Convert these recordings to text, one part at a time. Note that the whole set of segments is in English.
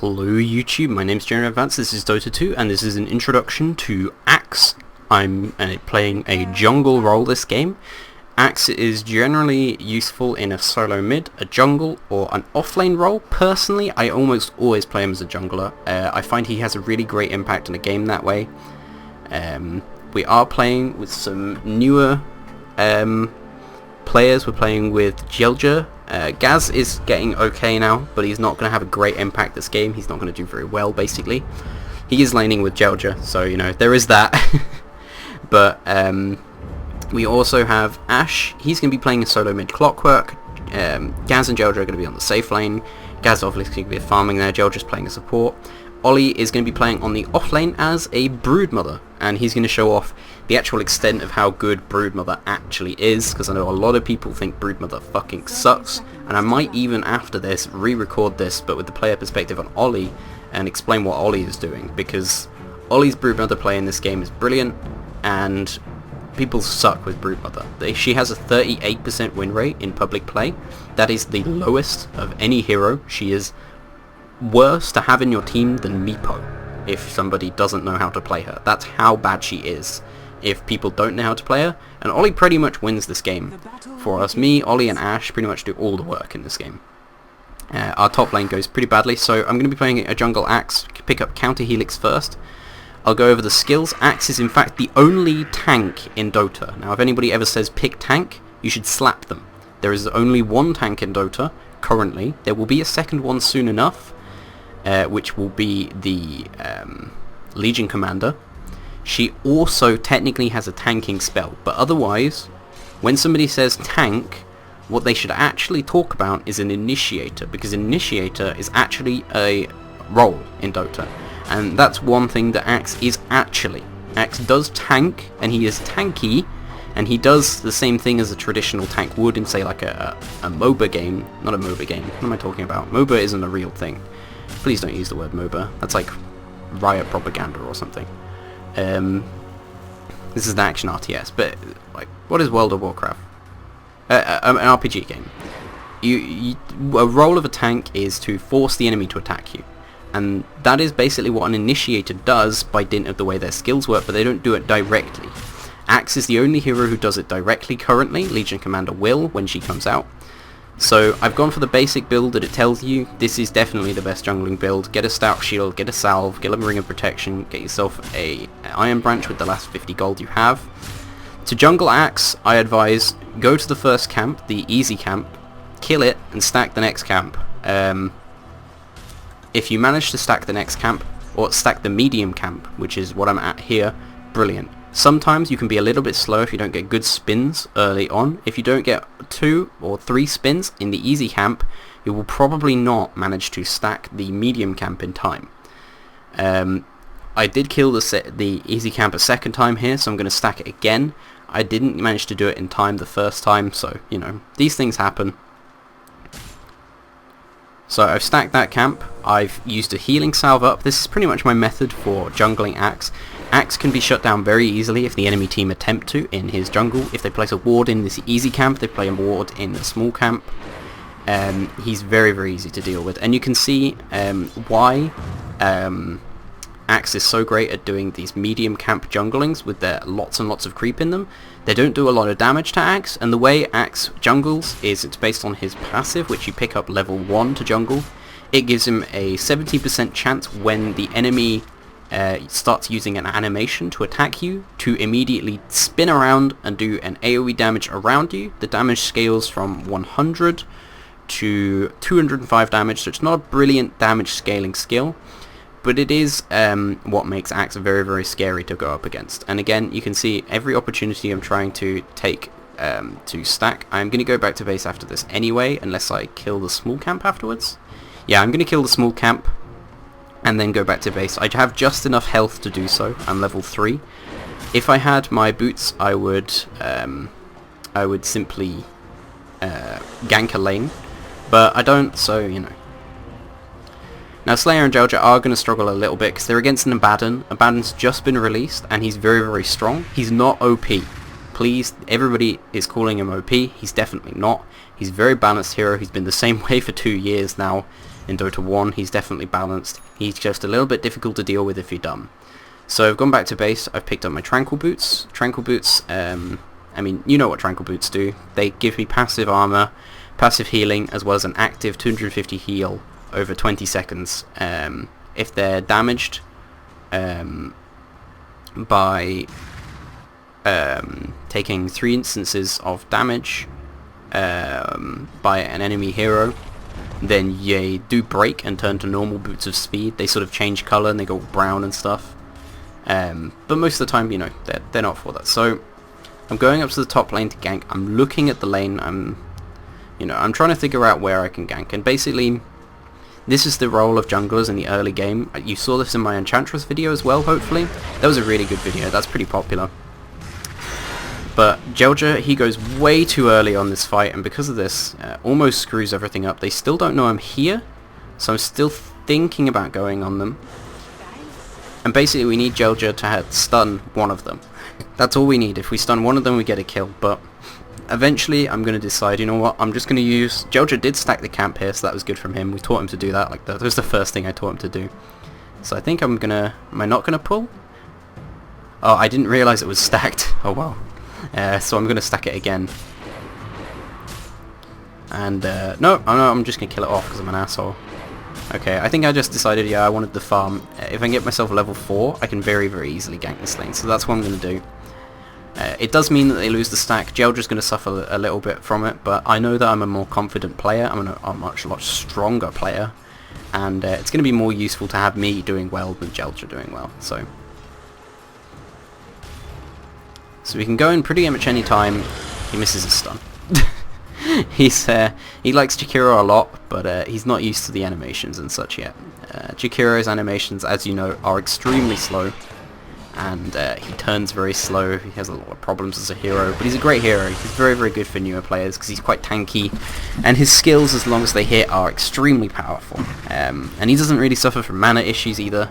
Hello YouTube, my name's Jeremy Advance, this is Dota 2 and this is an introduction to Axe. I'm playing a jungle role this game. Axe is generally useful in a solo mid, a jungle or an offlane role. Personally, I almost always play him as a jungler. I find he has a really great impact in a game that way. We are playing with some newer players. We're playing with Jelja. Gaz is getting okay now, but he's not going to have a great impact this game. He's not going to do very well, basically. He is laning with Jelja, so, you know, there is that. But we also have Ashe. He's going to be playing a solo mid Clockwork. Gaz and Jelja are going to be on the safe lane. Gaz obviously going to be farming there. Jelja's playing a support. Ollie is going to be playing on the off lane as a Broodmother, and he's going to show off the actual extent of how good Broodmother actually is, because I know a lot of people think Broodmother fucking sucks, and I might even after this re-record this but with the player perspective on Ollie and explain what Ollie is doing, because Ollie's Broodmother play in this game is brilliant and people suck with Broodmother. She has a 38% win rate in public play. That is the lowest of any hero. She is worse to have in your team than Meepo if somebody doesn't know how to play her. That's how bad she is if people don't know how to play her, and Ollie pretty much wins this game for us. Me, Ollie and Ashe pretty much do all the work in this game. Our top lane goes pretty badly, so I'm going to be playing a jungle Axe, pick up counter Helix first. I'll go over the skills. Axe is in fact the only tank in Dota. Now if anybody ever says pick tank, you should slap them. There is only one tank in Dota currently. There will be a second one soon enough, which will be the Legion Commander. She also technically has a tanking spell, but otherwise, when somebody says tank, what they should actually talk about is an initiator, because initiator is actually a role in Dota, and that's one thing that Axe is actually. Axe does tank, and he is tanky, and he does the same thing as a traditional tank would in, say, like a MOBA game. Not a MOBA game. What am I talking about? MOBA isn't a real thing. Please don't use the word MOBA. That's like Riot propaganda or something. This is an action RTS, but like, what is World of Warcraft? An RPG game. A role of a tank is to force the enemy to attack you, and that is basically what an initiator does by dint of the way their skills work, but they don't do it directly. Axe is the only hero who does it directly currently. Legion Commander will when she comes out. So I've gone for the basic build that it tells you. This is definitely the best jungling build. Get a stout shield, get a salve, get a ring of protection, get yourself a iron branch with the last 50 gold you have. To jungle Axe, I advise go to the first camp, the easy camp, kill it, and stack the next camp. If you manage to stack the next camp, or stack the medium camp, which is what I'm at here, brilliant. Sometimes you can be a little bit slow if you don't get good spins early on. If you don't get 2 or 3 spins in the easy camp, you will probably not manage to stack the medium camp in time. I did kill the easy camp a second time here, so I'm going to stack it again. I didn't manage to do it in time the first time, so, you know, these things happen. So I've stacked that camp, I've used a healing salve up. This is pretty much my method for jungling Axe. Axe can be shut down very easily if the enemy team attempt to in his jungle. If they place a ward in this easy camp, they play a ward in the small camp. He's very, very easy to deal with. And you can see why Axe is so great at doing these medium camp junglings with their lots and lots of creep in them. They don't do a lot of damage to Axe, and the way Axe jungles is it's based on his passive, which you pick up level 1 to jungle. It gives him a 70% chance when the enemy starts using an animation to attack you to immediately spin around and do an AoE damage around you. The damage scales from 100 to 205 damage, so it's not a brilliant damage scaling skill, but it is what makes Axe very, very scary to go up against. And again, you can see every opportunity I'm trying to take to stack. I'm going to go back to base after this anyway, unless I kill the small camp afterwards. Yeah, I'm going to kill the small camp and then go back to base. I have just enough health to do so. I'm level 3. If I had my boots, I would simply gank a lane, but I don't, so, you know. Now Slayer and Jelja are going to struggle a little bit because they're against an Abaddon. Abaddon's just been released and he's very, very strong. He's not OP. Please, everybody is calling him OP. He's definitely not. He's a very balanced hero. He's been the same way for 2 years now. in Dota 1. He's definitely balanced. He's just a little bit difficult to deal with if you're dumb. So I've gone back to base. I've picked up my Tranquil Boots. Tranquil Boots, I mean, you know what Tranquil Boots do. They give me passive armor, passive healing, as well as an active 250 heal over 20 seconds. If they're damaged by taking 3 instances of damage by an enemy hero, then they do break and turn to normal boots of speed. They sort of change colour and they go brown and stuff. But most of the time, you know, they're not for that. So I'm going up to the top lane to gank. I'm looking at the lane. I'm trying to figure out where I can gank. And basically, this is the role of junglers in the early game. You saw this in my Enchantress video as well, hopefully. That was a really good video. That's pretty popular. But Jelja, he goes way too early on this fight, and because of this, almost screws everything up. They still don't know I'm here, so I'm still thinking about going on them. And basically we need Jelja to stun one of them. That's all we need. If we stun one of them, we get a kill. But eventually I'm going to decide, you know what, I'm just going to use... Jelja did stack the camp here, so that was good from him. We taught him to do that. Like, that was the first thing I taught him to do. So I think I'm going to... Am I not going to pull? Oh, I didn't realise it was stacked. Oh, wow. So I'm going to stack it again. And, no, I'm just going to kill it off because I'm an asshole. Okay, I think I just decided, yeah, I wanted the farm. If I can get myself level 4, I can very, very easily gank this lane. So that's what I'm going to do. It does mean that they lose the stack. Jelja's going to suffer a little bit from it, but I know that I'm a more confident player. I'm a much stronger player. And it's going to be more useful to have me doing well than Jelja doing well. So we can go in pretty much any time. He misses his stun. He likes Jakiro a lot, but he's not used to the animations and such yet. Jakiro's animations, as you know, are extremely slow, and he turns very slow. He has a lot of problems as a hero, but he's a great hero. He's very, very good for newer players because he's quite tanky, and his skills, as long as they hit, are extremely powerful. And he doesn't really suffer from mana issues either.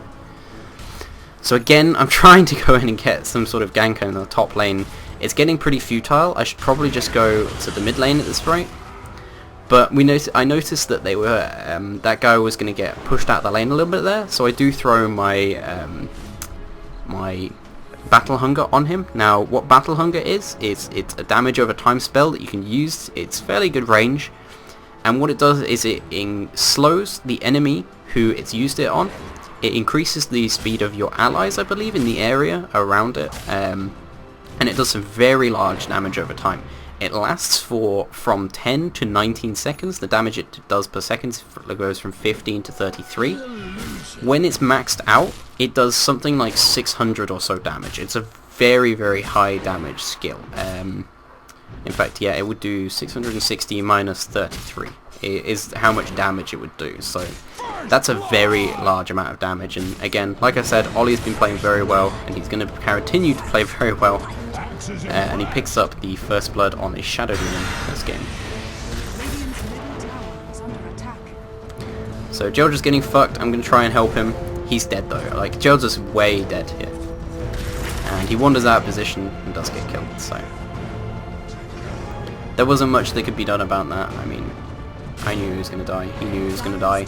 So again, I'm trying to go in and get some sort of gank in the top lane. It's getting pretty futile. I should probably just go to the mid lane at this rate. But I noticed that they were that guy was going to get pushed out of the lane a little bit there. So I do throw my my Battle Hunger on him. Now, what Battle Hunger is it's a damage over time spell that you can use. It's fairly good range, and what it does is it slows the enemy who it's used it on. It increases the speed of your allies, I believe, in the area around it, and it does some very large damage over time. It lasts from 10 to 19 seconds. The damage it does per second goes from 15 to 33. When it's maxed out, it does something like 600 or so damage. It's a very, very high damage skill. In fact, yeah, it would do 660 minus 33. It is how much damage it would do. So that's a very large amount of damage. And again, like I said, Ollie's been playing very well, and he's going to continue to play very well. And he picks up the first blood on a Shadow Demon this game. So Jelja's getting fucked. I'm going to try and help him. He's dead though. Like, Jelja's way dead here. And he wanders out of position and does get killed, so there wasn't much that could be done about that. I mean, I knew he was going to die. He knew he was going to die.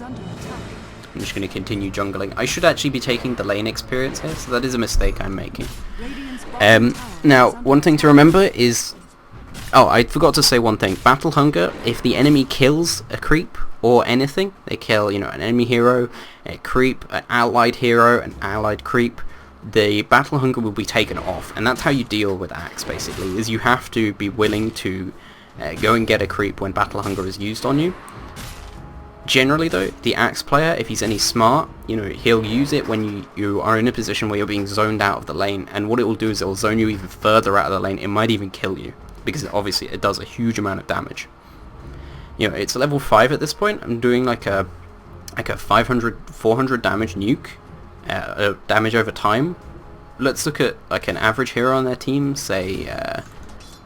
I'm just going to continue jungling. I should actually be taking the lane experience here, so that is a mistake I'm making. Now, one thing to remember is... Oh, I forgot to say one thing. Battle Hunger, if the enemy kills a creep or anything, they kill, you know, an enemy hero, a creep, an allied hero, an allied creep, the Battle Hunger will be taken off. And that's how you deal with Axe, basically, is you have to be willing to go and get a creep when Battle Hunger is used on you. Generally though, the Axe player, if he's any smart, you know, he'll use it when you are in a position where you're being zoned out of the lane, and what it will do is it will zone you even further out of the lane. It might even kill you, because obviously it does a huge amount of damage. You know, it's level 5 at this point. I'm doing like a 400 damage nuke, damage over time. Let's look at like an average hero on their team, say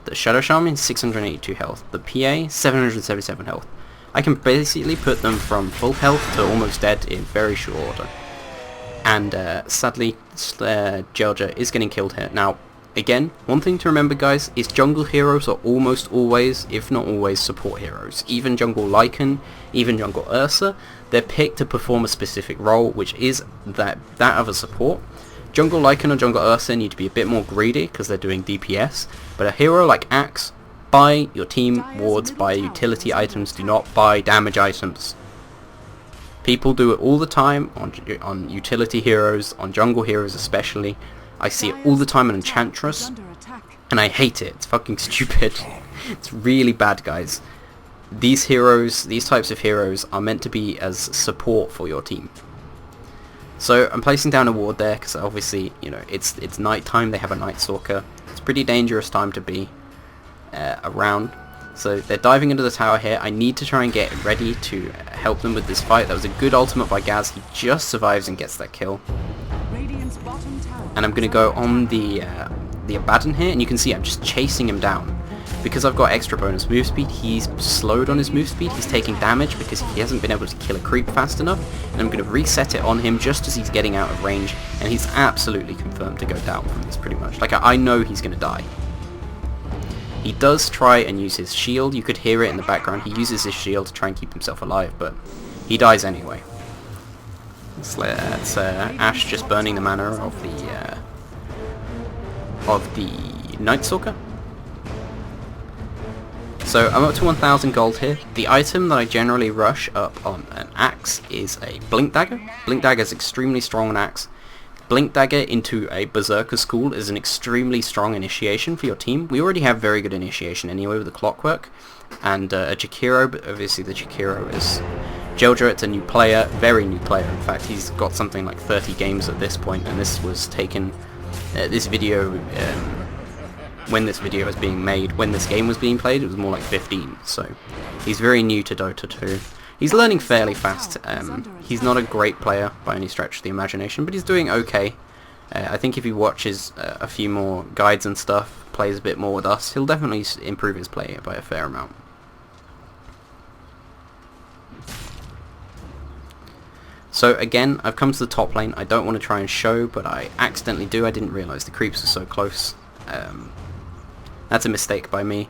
the Shadow Shaman, 682 health, the PA, 777 health. I can basically put them from full health to almost dead in very short order. And sadly, Jelja is getting killed here. Now, again, one thing to remember guys, is jungle heroes are almost always, if not always, support heroes. Even jungle Lycan, even jungle Ursa, they're picked to perform a specific role, which is that of a support. Jungle Lycan or jungle Ursa need to be a bit more greedy because they're doing DPS, but a hero like Axe, buy your team wards, buy utility items, do not buy damage items. People do it all the time on utility heroes, on jungle heroes especially. I see it all the time on Enchantress, and I hate it. It's fucking stupid. It's really bad, guys. These heroes, these types of heroes, are meant to be as support for your team. So I'm placing down a ward there because obviously, you know, it's night time. They have a Night Stalker. It's a pretty dangerous time to be around. So they're diving into the tower here. I need to try and get ready to help them with this fight. That was a good ultimate by Gaz. He just survives and gets that kill. And I'm going to go on the Abaddon here, and you can see I'm just chasing him down. Because I've got extra bonus move speed, he's slowed on his move speed, he's taking damage because he hasn't been able to kill a creep fast enough, and I'm going to reset it on him just as he's getting out of range, and he's absolutely confirmed to go down from this pretty much. Like, I know he's going to die. He does try and use his shield, you could hear it in the background, he uses his shield to try and keep himself alive, but he dies anyway. That's Ashe just burning the mana of the Night Stalker. So I'm up to 1000 gold here. The item that I generally rush up on an axe is a Blink Dagger. Blink Dagger is extremely strong on axe. Blink Dagger into a Berserker School is an extremely strong initiation for your team. We already have very good initiation anyway with the Clockwork and a Jakiro, but obviously the Jakiro is Jojo. It's a new player, very new player. In fact, he's got something like 30 games at this point, and this was taken, this video, when this video was being made, when this game was being played, it was more like 15, so he's very new to Dota 2. He's learning fairly fast. He's not a great player by any stretch of the imagination, but he's doing okay. I think if he watches a few more guides and stuff, plays a bit more with us, he'll definitely improve his play by a fair amount. So again, I've come to the top lane. I don't want to try and show, but I accidentally do. I didn't realise the creeps were so close. That's a mistake by me.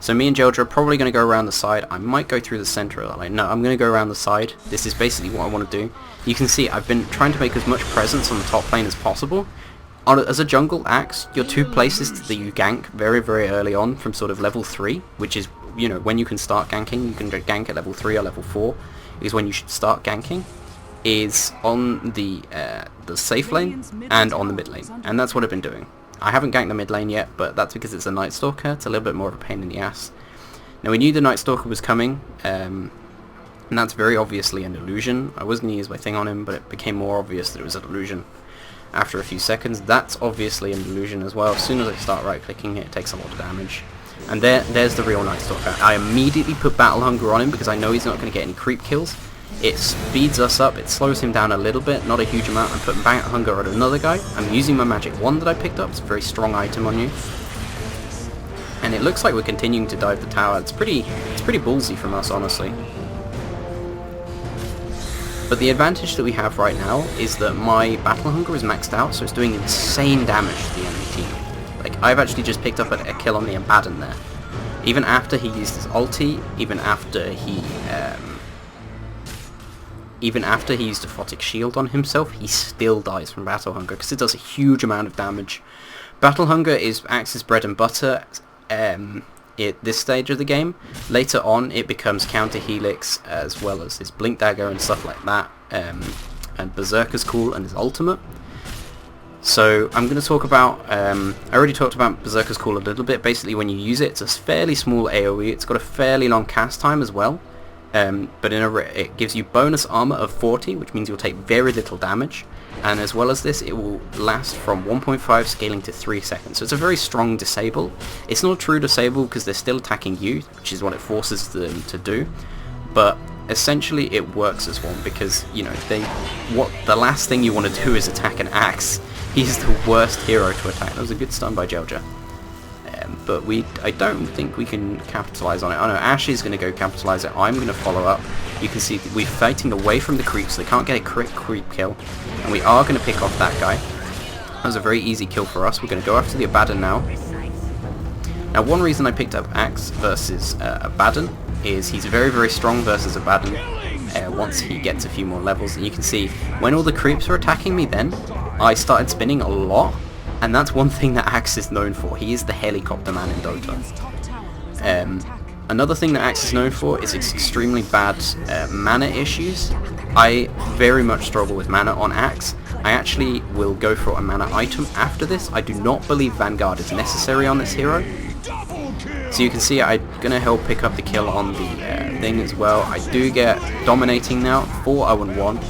So me and Jojo are probably going to go around the side. I might go through the centre of the lane. No, I'm going to go around the side. This is basically what I want to do. You can see I've been trying to make as much presence on the top lane as possible. As a jungle Axe, your two places that you gank very, very early on from sort of level 3, which is, you know, when you can start ganking, you can gank at level 3 or level 4, is when you should start ganking, is on the safe lane and on the mid lane. And that's what I've been doing. I haven't ganked the mid lane yet, but that's because it's a Night Stalker. It's a little bit more of a pain in the ass. Now we knew the Night Stalker was coming, and that's very obviously an illusion. I was going to use my thing on him, but it became more obvious that it was an illusion after a few seconds. That's obviously an illusion as well. As soon as I start right clicking it takes a lot of damage. And there's the real Night Stalker. I immediately put Battle Hunger on him because I know he's not going to get any creep kills. It speeds us up, it slows him down a little bit, not a huge amount. I'm putting Battle Hunger on another guy. I'm using my magic wand that I picked up. It's a very strong item on you. And it looks like we're continuing to dive the tower. It's pretty ballsy from us, honestly. But the advantage that we have right now is that my Battle Hunger is maxed out, so it's doing insane damage to the enemy team. Like, I've actually just picked up a kill on the Abaddon there. Even after he used his ulti, even after he used a Photic Shield on himself, he still dies from Battle Hunger, because it does a huge amount of damage. Battle Hunger is Axe's bread and butter at this stage of the game. Later on, it becomes Counter Helix, as well as his Blink Dagger and stuff like that, and Berserker's Call and his ultimate. So I'm going to talk about, I already talked about Berserker's Call a little bit. Basically, when you use it, it's a fairly small AoE, it's got a fairly long cast time as well. But it gives you bonus armor of 40, which means you'll take very little damage, and as well as this, it will last from 1.5 scaling to 3 seconds. So it's a very strong disable. It's not a true disable because they're still attacking you, which is what it forces them to do, but essentially it works as one because, you know, the last thing you want to do is attack an Axe. He's the worst hero to attack. That was a good stun by Jelja. But I don't think we can capitalize on it. Oh no, Ashe is going to go capitalize it. I'm going to follow up. You can see we're fighting away from the creeps, so they can't get a creep kill. And we are going to pick off that guy. That was a very easy kill for us. We're going to go after the Abaddon now. Now, one reason I picked up Axe versus Abaddon is he's very, very strong versus Abaddon once he gets a few more levels. And you can see, when all the creeps were attacking me then, I started spinning a lot. And that's one thing that Axe is known for. He is the helicopter man in Dota. Another thing that Axe is known for is extremely bad mana issues. I very much struggle with mana on Axe. I actually will go for a mana item after this. I do not believe Vanguard is necessary on this hero. So you can see I'm going to help pick up the kill on the thing as well. I do get dominating now, 4-0-1,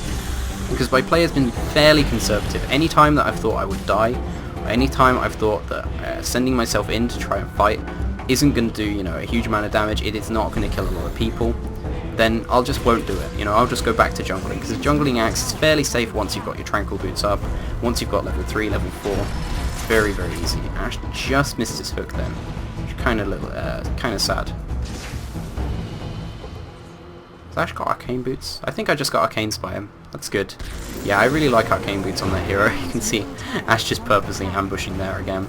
because my play has been fairly conservative. Any time that I've thought I would die, or any time I've thought that sending myself in to try and fight isn't going to do, you know, a huge amount of damage, it is not going to kill a lot of people, then I'll just won't do it. You know, I'll just go back to jungling, because the jungling Axe is fairly safe once you've got your tranquil boots up, once you've got level 3, level 4. It's very, very easy. Ash just missed his hook then. Kind of sad. Has Ash got arcane boots? I think I just got arcanes by him. That's good. Yeah, I really like arcane boots on that hero. You can see Ash just purposely ambushing there again.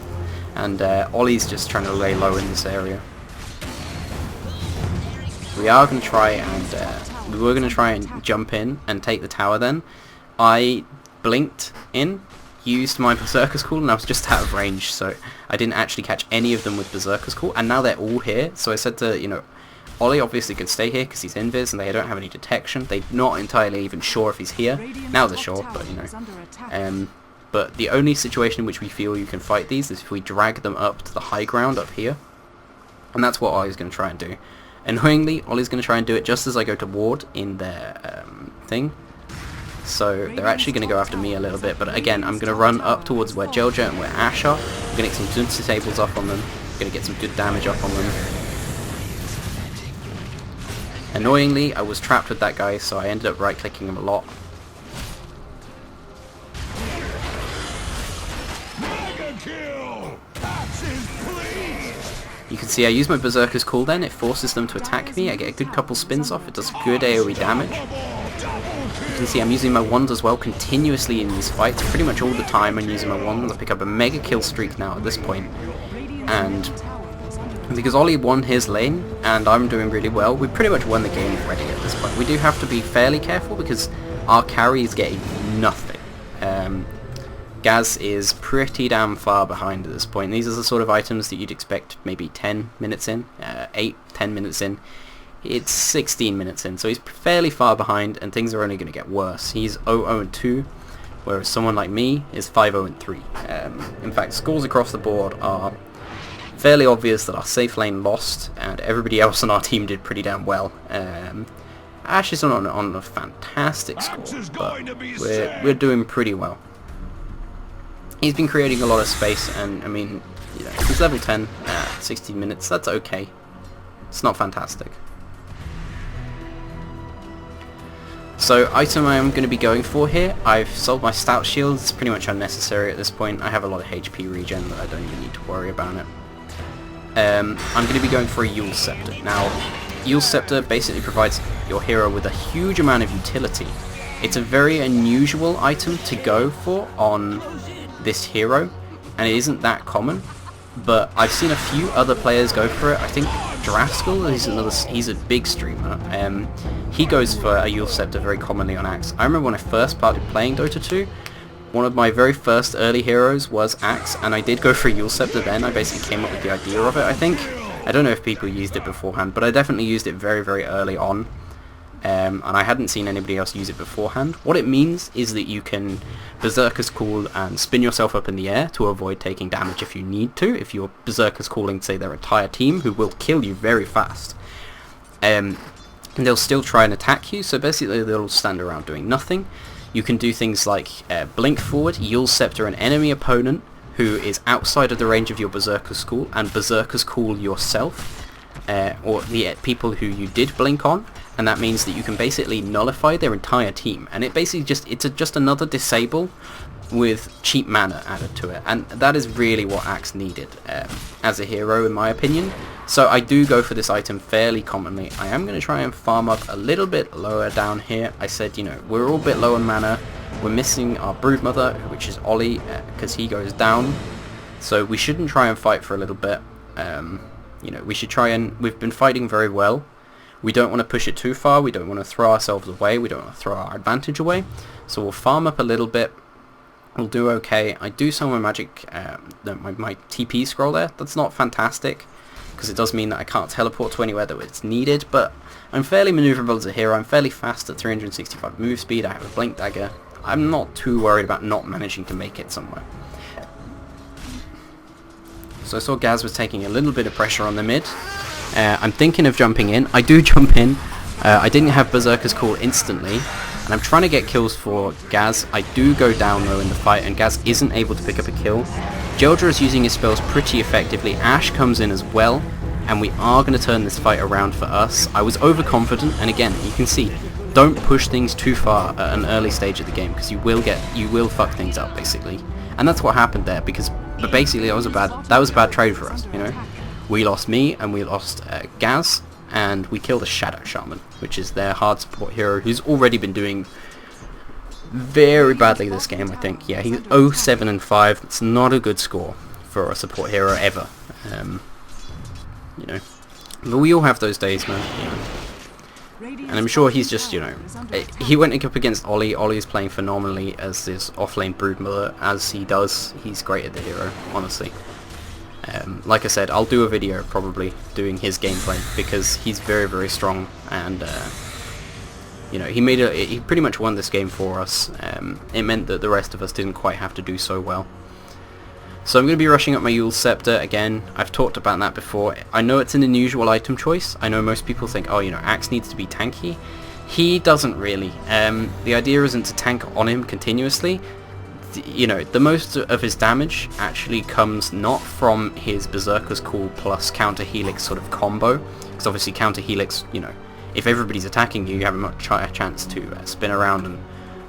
And Ollie's just trying to lay low in this area. We are going to try and we were going to try and jump in and take the tower then. I blinked in, used my Berserker's Call, and I was just out of range, so I didn't actually catch any of them with Berserker's Call, and now they're all here. So I said to, you know, Ollie obviously could stay here because he's invis and they don't have any detection. They're not entirely even sure if he's here. Now they're sure, but you know. But the only situation in which we feel you can fight these is if we drag them up to the high ground up here. And that's what Ollie's going to try and do. Annoyingly, Ollie's going to try and do it just as I go to ward in their thing. So they're actually going to go after me a little bit. But again, I'm going to run up towards where Jelja and where Ash are. I'm going to get some good disables up on them. I'm going to get some good damage up on them. Annoyingly, I was trapped with that guy, so I ended up right-clicking him a lot. You can see I use my Berserker's Call then, it forces them to attack me, I get a good couple spins off, it does good AoE damage. You can see I'm using my wand as well continuously in these fights, pretty much all the time I'm using my wand. I pick up a mega kill streak now at this point. And because Ollie won his lane, and I'm doing really well, we pretty much won the game already at this point. We do have to be fairly careful because our carry is getting nothing. Gaz is pretty damn far behind at this point. These are the sort of items that you'd expect maybe 10 minutes in, 8-10 minutes in. It's 16 minutes in, so he's fairly far behind, and things are only going to get worse. He's 0-0-2, whereas someone like me is 5-0-3. In fact, scores across the board are fairly obvious that our safe lane lost, and everybody else on our team did pretty damn well. Ash is on a fantastic score, but we're doing pretty well. He's been creating a lot of space, and I mean, you know, he's level 10 at 16 minutes. That's okay. It's not fantastic. So, item I am going to be going for here. I've sold my stout shield. It's pretty much unnecessary at this point. I have a lot of HP regen that I don't even need to worry about it. I'm going to be going for a Euls Scepter. Now, Euls Scepter basically provides your hero with a huge amount of utility. It's a very unusual item to go for on this hero, and it isn't that common, but I've seen a few other players go for it. I think Draskull, he's a big streamer. He goes for a Euls Scepter very commonly on Axe. I remember when I first started playing Dota 2, one of my very first early heroes was Axe, and I did go for a Euls Scepter then. I basically came up with the idea of it, I think. I don't know if people used it beforehand, but I definitely used it very, very early on. And I hadn't seen anybody else use it beforehand. What it means is that you can Berserker's Call and spin yourself up in the air to avoid taking damage if you need to, if your Berserker's calling, say, their entire team, who will kill you very fast. And they'll still try and attack you, so basically they'll stand around doing nothing. You can do things like blink forward, Euls Scepter an enemy opponent who is outside of the range of your Berserker's Call, and Berserker's Call yourself, or the people who you did blink on. And that means that you can basically nullify their entire team, and it basically just another disable with cheap mana added to it, and that is really what Axe needed as a hero, in my opinion. So I do go for this item fairly commonly. I am going to try and farm up a little bit lower down here. I said, you know, we're all a bit low on mana. We're missing our Broodmother, which is Ollie, because he goes down. So we shouldn't try and fight for a little bit. You know, we should try and... We've been fighting very well. We don't want to push it too far. We don't want to throw ourselves away. We don't want to throw our advantage away. So we'll farm up a little bit. We'll do okay. I do some of my magic... my TP scroll there. That's not fantastic, because it does mean that I can't teleport to anywhere that it's needed. But I'm fairly maneuverable as a hero. I'm fairly fast at 365 move speed. I have a blink dagger. I'm not too worried about not managing to make it somewhere. So I saw Gaz was taking a little bit of pressure on the mid. I'm thinking of jumping in. I do jump in. I didn't have Berserker's call instantly, and I'm trying to get kills for Gaz. I do go down though in the fight, and Gaz isn't able to pick up a kill. Jeldra is using his spells pretty effectively. Ashe comes in as well, and we are going to turn this fight around for us. I was overconfident, and again, you can see, don't push things too far at an early stage of the game, because you will fuck things up basically. And that's what happened there, because basically that was a bad trade for us, you know. We lost me, and we lost Gaz, and we killed a Shadow Shaman, which is their hard support hero, who's already been doing very badly this game, I think. Yeah, he's 0-7-5. It's not a good score for a support hero ever. You know, but we all have those days, man. You know. And I'm sure he's just, you know, he went up against Ollie. Ollie's playing phenomenally as this offlane Broodmother, as he does. He's great at the hero, honestly. Like I said, I'll do a video probably doing his gameplay, because he's very, very strong, and you know, he pretty much won this game for us. It meant that the rest of us didn't quite have to do so well. So I'm going to be rushing up my Euls Scepter again. I've talked about that before. I know it's an unusual item choice. I know most people think, oh, you know, Axe needs to be tanky. He doesn't really. The idea isn't to tank on him continuously. You know, the most of his damage actually comes not from his Berserker's Call plus Counter Helix sort of combo, because obviously Counter Helix, you know, if everybody's attacking you, you have a much higher chance to spin around and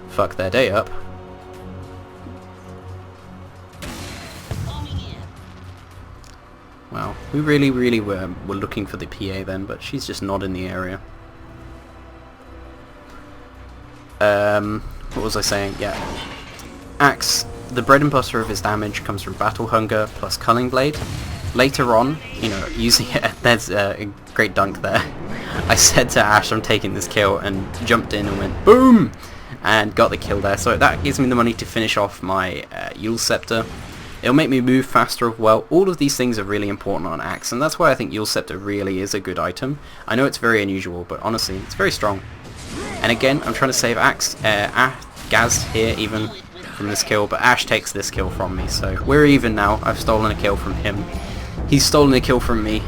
fuck their day up. Wow, we really were looking for the PA then, but she's just not in the area. What was I saying? Yeah. Axe, the bread and butter of his damage comes from Battle Hunger plus Culling Blade. Later on, you know, using it, there's a great dunk there. I said to Ashe, I'm taking this kill, and jumped in and went boom! And got the kill there, so that gives me the money to finish off my Euls Scepter. It'll make me move faster as well. All of these things are really important on Axe, and that's why I think Euls Scepter really is a good item. I know it's very unusual, but honestly, it's very strong. And again, I'm trying to save Axe, Gaz here even from this kill, but Ashe takes this kill from me, so we're even now. I've stolen a kill from him. He's stolen a kill from me.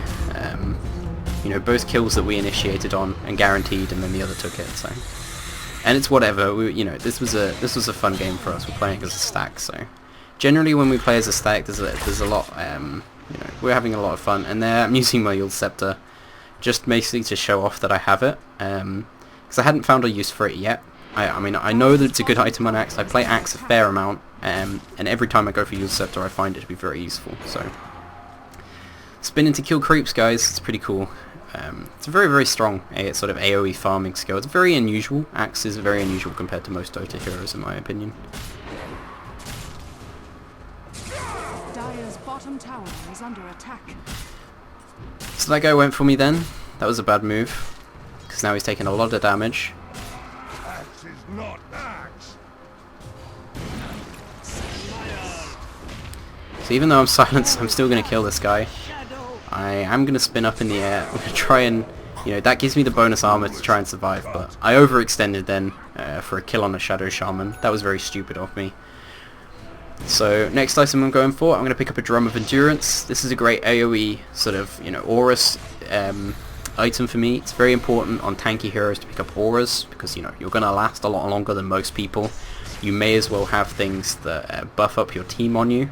You know, both kills that we initiated on and guaranteed, and then the other took it. So, and it's whatever. You know, this was a fun game for us. We're playing as a stack, so generally when we play as a stack, there's a lot. You know, we're having a lot of fun, and there I'm using my Euls Scepter just basically to show off that I have it, because I hadn't found a use for it yet. I mean, I know that it's a good item on Axe. I play Axe a fair amount, and every time I go for Euls Scepter, I find it to be very useful. So, spinning to kill creeps, guys. It's pretty cool. It's a very strong sort of AoE farming skill. It's very unusual. Axe is very unusual compared to most Dota heroes, in my opinion. Dire's bottom tower is under attack. So that guy went for me then. That was a bad move, because now he's taking a lot of damage. Axe is not axe. So even though I'm silenced, I'm still going to kill this guy. I am going to spin up in the air. I'm going to try and, you know, that gives me the bonus armor to try and survive, but I overextended then for a kill on a Shadow Shaman. That was very stupid of me. So next item I'm going for, I'm going to pick up a Drum of Endurance. This is a great AoE sort of, you know, auras item for me. It's very important on tanky heroes to pick up auras, because, you know, you're going to last a lot longer than most people. You may as well have things that buff up your team on you.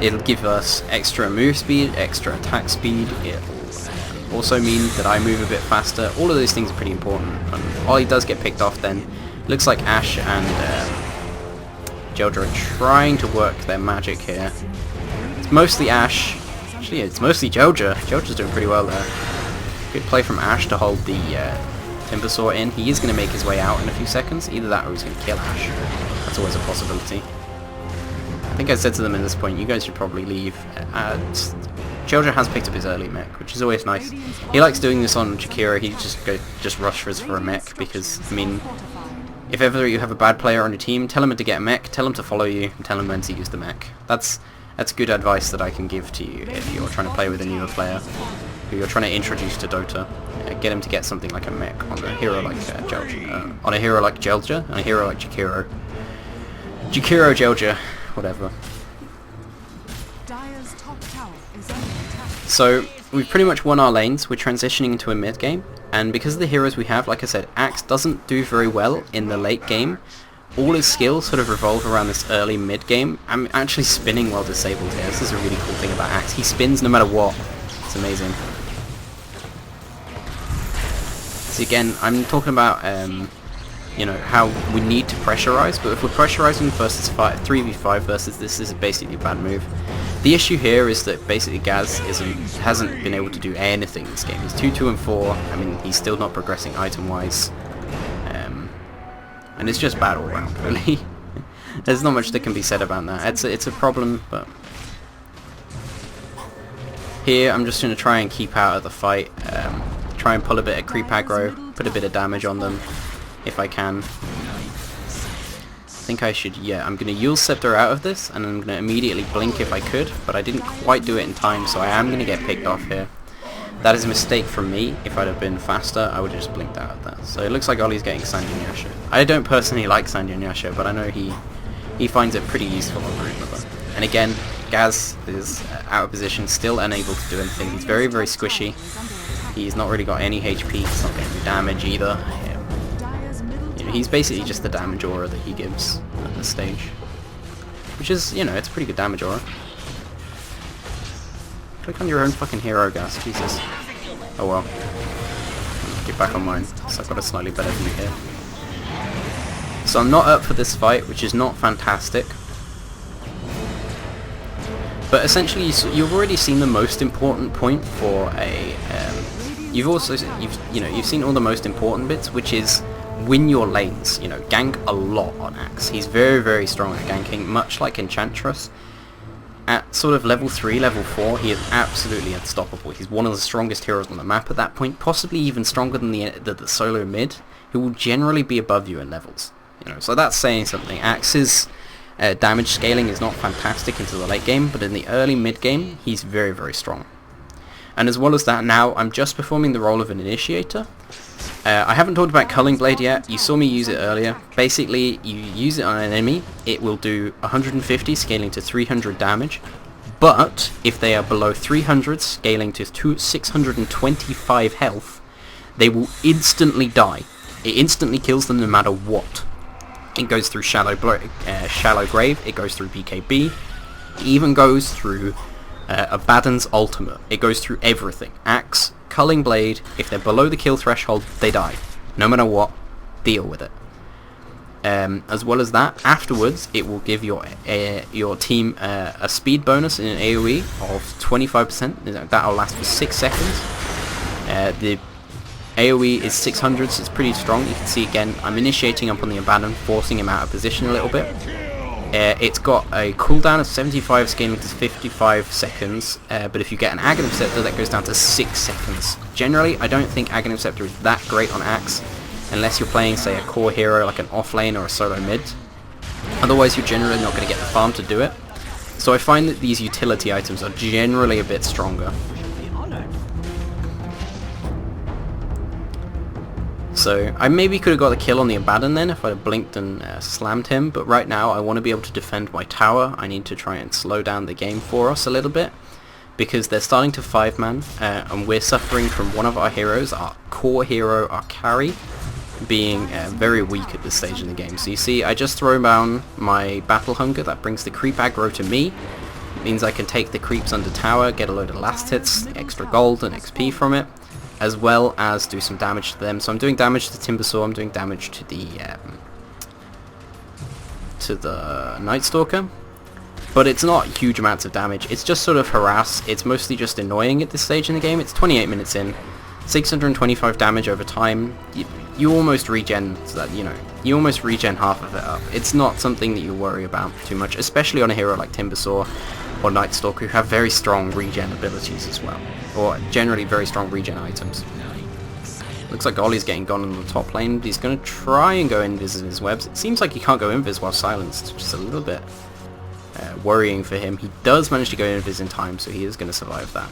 It'll give us extra move speed, extra attack speed. It'll also mean that I move a bit faster. All of those things are pretty important. And Ollie does get picked off then. Looks like Ashe and Jeldra are trying to work their magic here. It's mostly Ashe. Actually, it's mostly Jeldra. Jeldra's doing pretty well there. Good play from Ashe to hold the Timbersaw in. He is going to make his way out in a few seconds. Either that or he's going to kill Ash. That's always a possibility. I think I said to them at this point, you guys should probably leave. Jelja has picked up his early mech, which is always nice. He likes doing this on Jakiro. He just rushes for a mech because, I mean, if ever you have a bad player on your team, tell him to get a mech, tell him to follow you, and tell him when to use the mech. That's good advice that I can give to you if you're trying to play with a newer player who you're trying to introduce to Dota. Get him to get something like a mech on a hero like Jelja, on a hero like Jelja, and a hero like Jakiro. Jakiro, Jelja, whatever. Dire's top tower is under attack. So we've pretty much won our lanes. We're transitioning into a mid game, and because of the heroes we have, like I said, Axe doesn't do very well in the late game. All his skills sort of revolve around this early mid game. I'm actually spinning while disabled here. This is a really cool thing about Axe. He spins no matter what. It's amazing. So again, I'm talking about you know, how we need to pressurize, but if we're pressurizing versus 3v5 versus this is basically a bad move. The issue here is that basically Gaz hasn't been able to do anything in this game. He's 2-2 and 4. I mean, he's still not progressing item-wise, and it's just bad all around, really. There's not much that can be said about that. It's a problem, but here I'm just going to try and keep out of the fight, try and pull a bit of creep aggro, put a bit of damage on them if I can. I think I should, yeah, I'm going to Euls Scepter out of this, and I'm going to immediately blink if I could, but I didn't quite do it in time, so I am going to get picked off here. That is a mistake from me. If I'd have been faster, I would have just blinked out of that. So it looks like Ollie's getting Sanjunyasha. I don't personally like Sanjunyasha, but I know he finds it pretty useful on Root Mother. And again, Gaz is out of position, still unable to do anything. He's very, very squishy. He's not really got any HP, he's not getting damage either. You know, he's basically just the damage aura that he gives at this stage. Which is, you know, it's a pretty good damage aura. Click on your own fucking hero, Gaz, Jesus. Oh well. Get back on mine, so I've got a slightly better view here. So I'm not up for this fight, which is not fantastic. But essentially, you've already seen the most important point for a. You've seen all the most important bits, which is win your lanes. You know, gank a lot on Axe. He's very, very strong at ganking, much like Enchantress. At sort of level 3, level 4, he is absolutely unstoppable. He's one of the strongest heroes on the map at that point, possibly even stronger than the solo mid, who will generally be above you in levels. You know, so that's saying something. Axe's damage scaling is not fantastic into the late game, but in the early mid game, he's very, very strong. And as well as that, now I'm just performing the role of an initiator. I haven't talked about Culling Blade yet. You saw me use it earlier. Basically, you use it on an enemy, it will do 150 scaling to 300 damage. But if they are below 300 scaling to 625 health, they will instantly die. It instantly kills them no matter what. It goes through Shallow Grave, it goes through BKB, it even goes through Abaddon's ultimate. It goes through everything. Axe, Culling Blade, if they're below the kill threshold, they die. No matter what, deal with it. As well as that, afterwards, it will give your team a speed bonus in an AoE of 25%. That'll last for 6 seconds. The AoE is 600, so it's pretty strong. You can see again, I'm initiating up on the Abaddon, forcing him out of position a little bit. It's got a cooldown of 75 scaling to 55 seconds, but if you get an Aghanim Scepter, that goes down to 6 seconds. Generally, I don't think Aghanim Scepter is that great on Axe, unless you're playing, say, a core hero like an off lane or a solo mid. Otherwise, you're generally not going to get the farm to do it. So I find that these utility items are generally a bit stronger. So I maybe could have got the kill on the Abaddon then if I had blinked and slammed him, but right now I want to be able to defend my tower. I need to try and slow down the game for us a little bit, because they're starting to 5-man, and we're suffering from one of our heroes, our core hero, our carry, being very weak at this stage in the game. So you see, I just throw down my Battle Hunger, that brings the creep aggro to me. It means I can take the creeps under tower, get a load of last hits, extra gold and XP from it, as well as do some damage to them. So I'm doing damage to Timbersaw, I'm doing damage to the Night Stalker, but it's not huge amounts of damage. It's just sort of harass. It's mostly just annoying at this stage in the game. It's 28 minutes in. 625 damage over time. You almost regen that, you almost regen half of it up. It's not something that you worry about too much, especially on a hero like Timbersaw or Nightstalker, who have very strong regen abilities as well, or generally very strong regen items. Looks like Ollie's getting gone in the top lane. He's going to try and go invis in his webs. It seems like he can't go invis while silenced, which is a little bit worrying for him. He does manage to go invis in time, so he is going to survive that.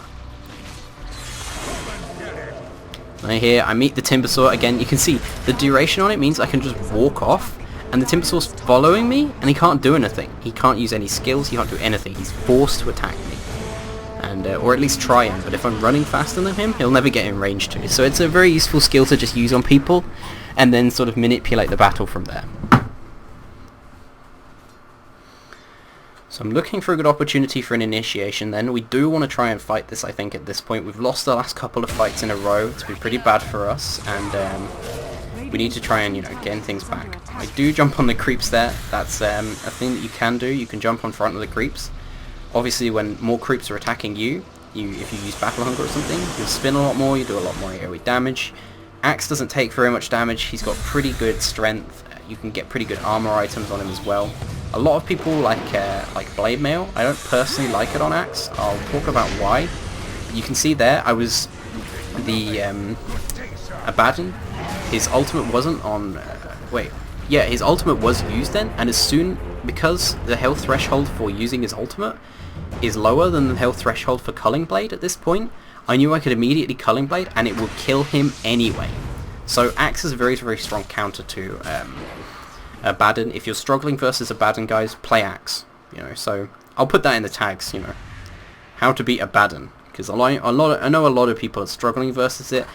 And I meet the Timbersaw again. You can see the duration on it means I can just walk off, and the Timbersaw's following me, and he can't do anything. He can't use any skills. He can't do anything. He's forced to attack me, and or at least try him. But if I'm running faster than him, he'll never get in range to. So it's a very useful skill to just use on people, and then sort of manipulate the battle from there. So I'm looking for a good opportunity for an initiation then. We do want to try and fight this, I think, at this point. We've lost the last couple of fights in a row. It's been pretty bad for us, and we need to try and, gain things back. I do jump on the creeps there. That's a thing that you can do. You can jump on front of the creeps. Obviously, when more creeps are attacking you, if you use Battle Hunger or something, you'll spin a lot more, you do a lot more AoE damage. Axe doesn't take very much damage. He's got pretty good strength. You can get pretty good armor items on him as well. A lot of people like blade mail. I don't personally like it on Axe. I'll talk about why. You can see there, I was the Abaddon. His ultimate wasn't on. His ultimate was used then, and as soon, because the health threshold for using his ultimate is lower than the health threshold for Culling Blade at this point, I knew I could immediately Culling Blade, and it would kill him anyway. So Axe is a very, very strong counter to Abaddon. If you're struggling versus Abaddon, guys, play Axe. So I'll put that in the tags. How to beat Abaddon, because I know a lot of people are struggling versus it.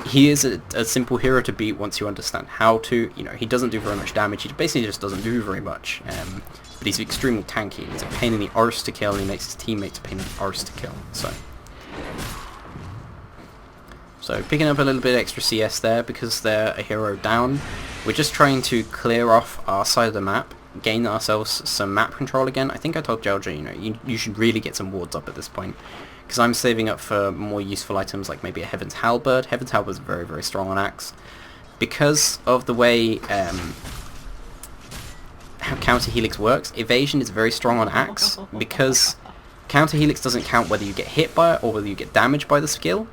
He is a simple hero to beat once you understand how to. He doesn't do very much damage. He basically just doesn't do very much. But he's extremely tanky. He's a pain in the arse to kill, and he makes his teammates a pain in the arse to kill. So picking up a little bit extra CS there because they're a hero down. We're just trying to clear off our side of the map, gain ourselves some map control again. I think I told Jelja, you should really get some wards up at this point, because I'm saving up for more useful items like maybe a Heaven's Halberd. Heaven's Halberd is very, very strong on Axe. Because of the way how Counter Helix works, evasion is very strong on Axe, because Counter Helix doesn't count whether you get hit by it or whether you get damaged by the skill.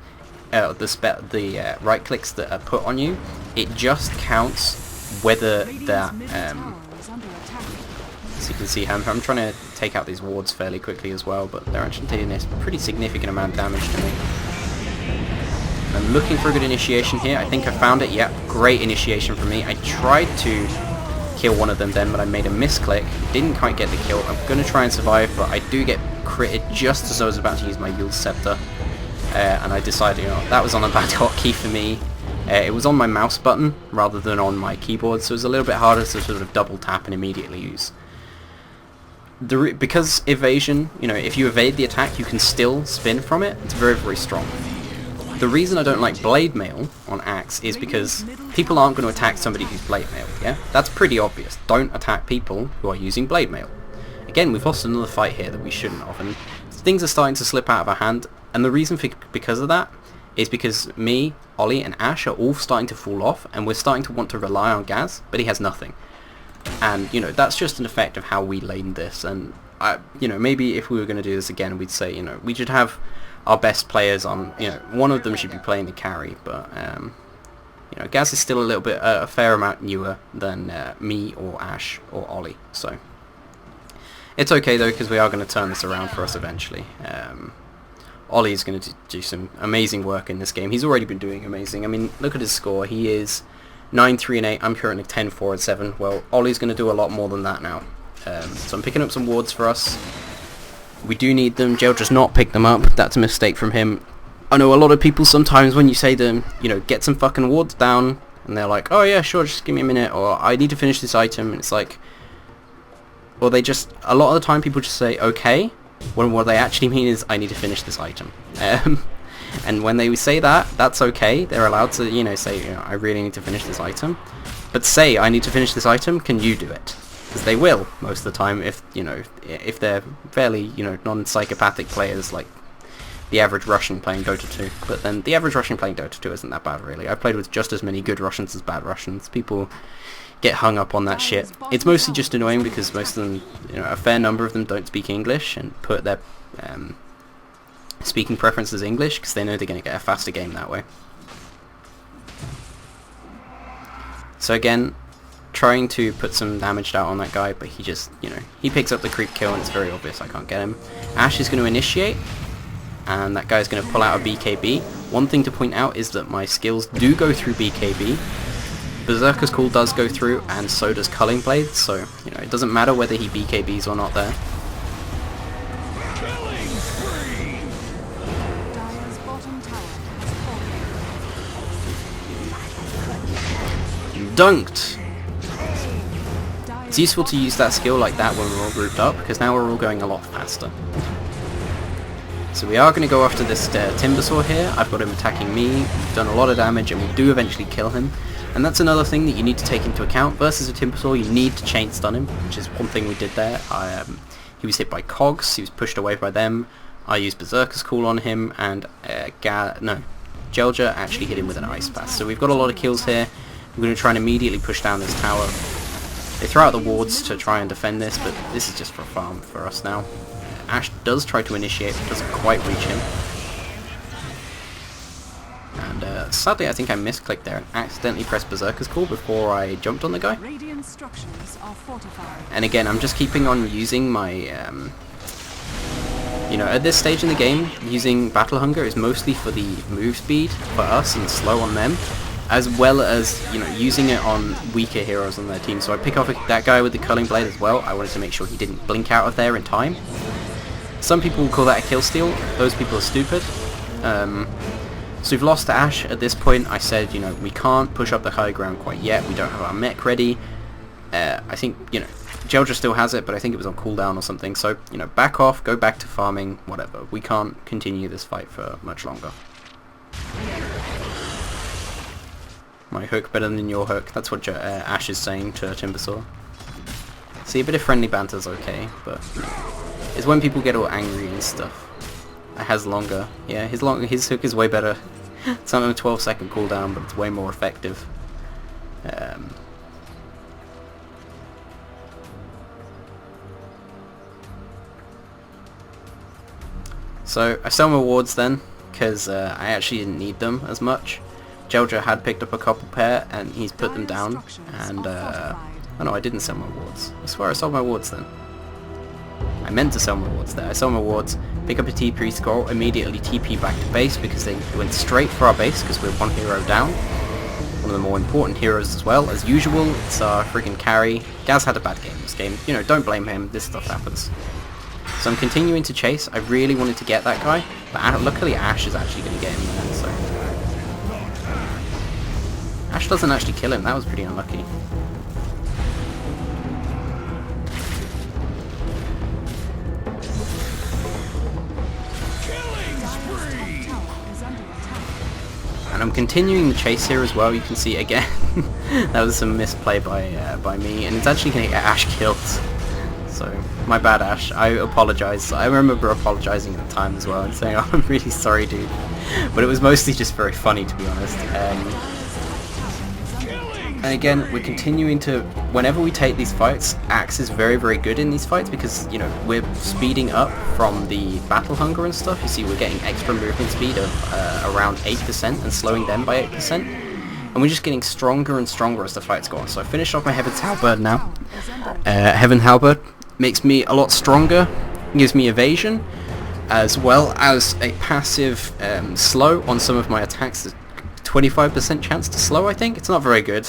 The right clicks that are put on you, it just counts whether that, as you can see, I'm trying to take out these wards fairly quickly as well, but they're actually taking this pretty significant amount of damage to me. I'm looking for a good initiation here. I think I found it. Yep, great initiation for me. I tried to kill one of them then, but I made a misclick, didn't quite get the kill. I'm going to try and survive, but I do get critted just as I was about to use my Euls Scepter. And I decided, that was on a bad hotkey for me. It was on my mouse button rather than on my keyboard, so it was a little bit harder to sort of double tap and immediately use. Because evasion, if you evade the attack, you can still spin from it. It's very, very strong. The reason I don't like blade mail on Axe is because people aren't going to attack somebody who's blade mail. Yeah, that's pretty obvious. Don't attack people who are using blade mail. Again, we've lost another fight here that we shouldn't have, and things are starting to slip out of our hand. And the reason because of that is because me, Ollie, and Ash are all starting to fall off, and we're starting to want to rely on Gaz, but he has nothing. And that's just an effect of how we laned this. And maybe if we were going to do this again, we'd say we should have our best players on. One of them should be playing the carry, but Gaz is still a little bit a fair amount newer than me or Ash or Ollie. So it's okay though, because we are going to turn this around for us eventually. Ollie is going to do some amazing work in this game. He's already been doing amazing. I mean, look at his score. He is 9-3-8. I'm currently 10-4-7. Well, Ollie's going to do a lot more than that now. So I'm picking up some wards for us. We do need them. Jel just not picked them up. That's a mistake from him. I know a lot of people sometimes when you say to them, get some fucking wards down, and they're like, oh yeah, sure, just give me a minute, or I need to finish this item, and it's like, well, a lot of the time people just say, okay, when what they actually mean is, I need to finish this item. And when they say that, that's okay. They're allowed to, say, I really need to finish this item. But say, I need to finish this item, can you do it? Because they will, most of the time, if they're fairly, non-psychopathic players, like the average Russian playing Dota 2. But then the average Russian playing Dota 2 isn't that bad, really. I've played with just as many good Russians as bad Russians. People get hung up on that shit. It's mostly just annoying because most of them, a fair number of them don't speak English and put their speaking preferences English because they know they're going to get a faster game that way. So again, trying to put some damage out on that guy, but he just, he picks up the creep kill and it's very obvious I can't get him. Ashe is going to initiate, and that guy's going to pull out a BKB. One thing to point out is that my skills do go through BKB. Berserker's Call does go through, and so does Culling Blade, so, it doesn't matter whether he BKBs or not there. Dire's bottom tower has fallen. Dunked! It's useful to use that skill like that when we're all grouped up, because now we're all going a lot faster. So we are going to go after this Timbersaw here. I've got him attacking me, we've done a lot of damage, and we do eventually kill him. And that's another thing that you need to take into account. Versus a Timbersaw, you need to chain stun him, which is one thing we did there. He was hit by cogs, he was pushed away by them. I used Berserker's Call on him, and Jelja actually hit him with an Ice Pass. So we've got a lot of kills here. We're going to try and immediately push down this tower. They throw out the wards to try and defend this, but this is just for a farm for us now. Ashe does try to initiate, but doesn't quite reach him. And sadly I think I misclicked there and accidentally pressed Berserker's Call before I jumped on the guy. Radiant structures are fortified. And again, I'm just keeping on using my, at this stage in the game, using Battle Hunger is mostly for the move speed for us and slow on them, as well as, using it on weaker heroes on their team. So I pick off that guy with the Culling Blade as well. I wanted to make sure he didn't blink out of there in time. Some people will call that a kill steal. Those people are stupid. So we've lost to Ashe. At this point, I said, we can't push up the high ground quite yet. We don't have our mech ready. I think, Jelja still has it, but I think it was on cooldown or something. So, back off, go back to farming, whatever. We can't continue this fight for much longer. My hook better than your hook. That's what Ashe is saying to Timbersaw. See, a bit of friendly banter's okay, but it's when people get all angry and stuff. It has longer. Yeah, his hook is way better. It's only a 12-second cooldown, but it's way more effective. So I sell my wards then, because I actually didn't need them as much. Jelja had picked up a couple pair, and he's put them down. And oh no, I didn't sell my wards. I swear I sold my wards then. I meant to sell my wards there. I sold my wards, pick up a TP scroll, immediately TP back to base because they went straight for our base because we're one hero down. One of the more important heroes as well. As usual, it's our friggin' carry. Gaz had a bad game this game. Don't blame him. This stuff happens. So I'm continuing to chase. I really wanted to get that guy, but luckily Ashe is actually going to get him there. So Ashe doesn't actually kill him. That was pretty unlucky. And I'm continuing the chase here as well. You can see again that was some misplay by me, and it's actually going to get Ashe killed. So my bad, Ashe. I apologize. I remember apologizing at the time as well and saying, "Oh, I'm really sorry, dude." But it was mostly just very funny, to be honest. And again, we're continuing to, whenever we take these fights, Axe is very, very good in these fights because, we're speeding up from the Battle Hunger and stuff. You see, we're getting extra movement speed of around 8% and slowing them by 8%. And we're just getting stronger and stronger as the fights go on. So I finished off my Heaven's Halberd now. Heaven Halberd makes me a lot stronger, gives me evasion, as well as a passive slow on some of my attacks. 25% chance to slow, I think. It's not very good.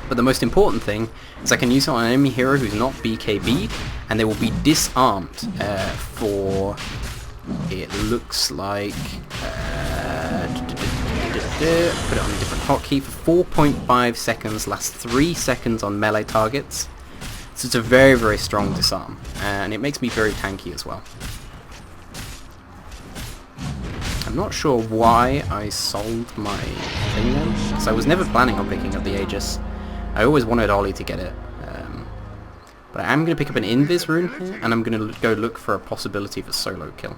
But the most important thing is I can use it on an enemy hero who's not BKB'd, and they will be disarmed for, it looks like, put it on a different hotkey, for 4.5 seconds, lasts 3 seconds on melee targets. So it's a very, very strong disarm, and it makes me very tanky as well. I'm not sure why I sold my thing then, because I was never planning on picking up the Aegis. I always wanted Ollie to get it. But I am going to pick up an Invis rune here, and I'm going to go look for a possibility for solo kill.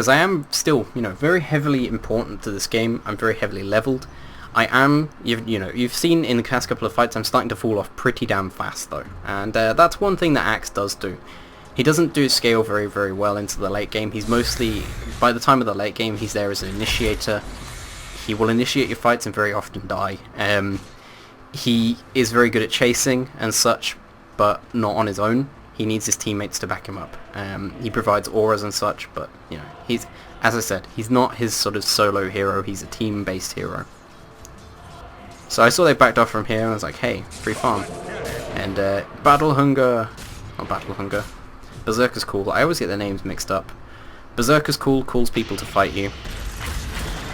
because I am still, you know, very heavily important to this game. I'm very heavily leveled. I am, you've seen in the past couple of fights, I'm starting to fall off pretty damn fast though, and that's one thing that Axe does do. He doesn't do scale very, very well into the late game. He's mostly, by the time of the late game, he's there as an initiator. He will initiate your fights and very often die. He is very good at chasing and such, but not on his own. He needs his teammates to back him up. He provides auras and such, but, you know, he's, as I said, he's not his sort of solo hero. He's a team-based hero. So I saw they backed off from here, and I was like, hey, free farm. And Battle Hunger, not Battle Hunger, Berserker's cool. I always get their names mixed up. Berserker's cool, calls people to fight you.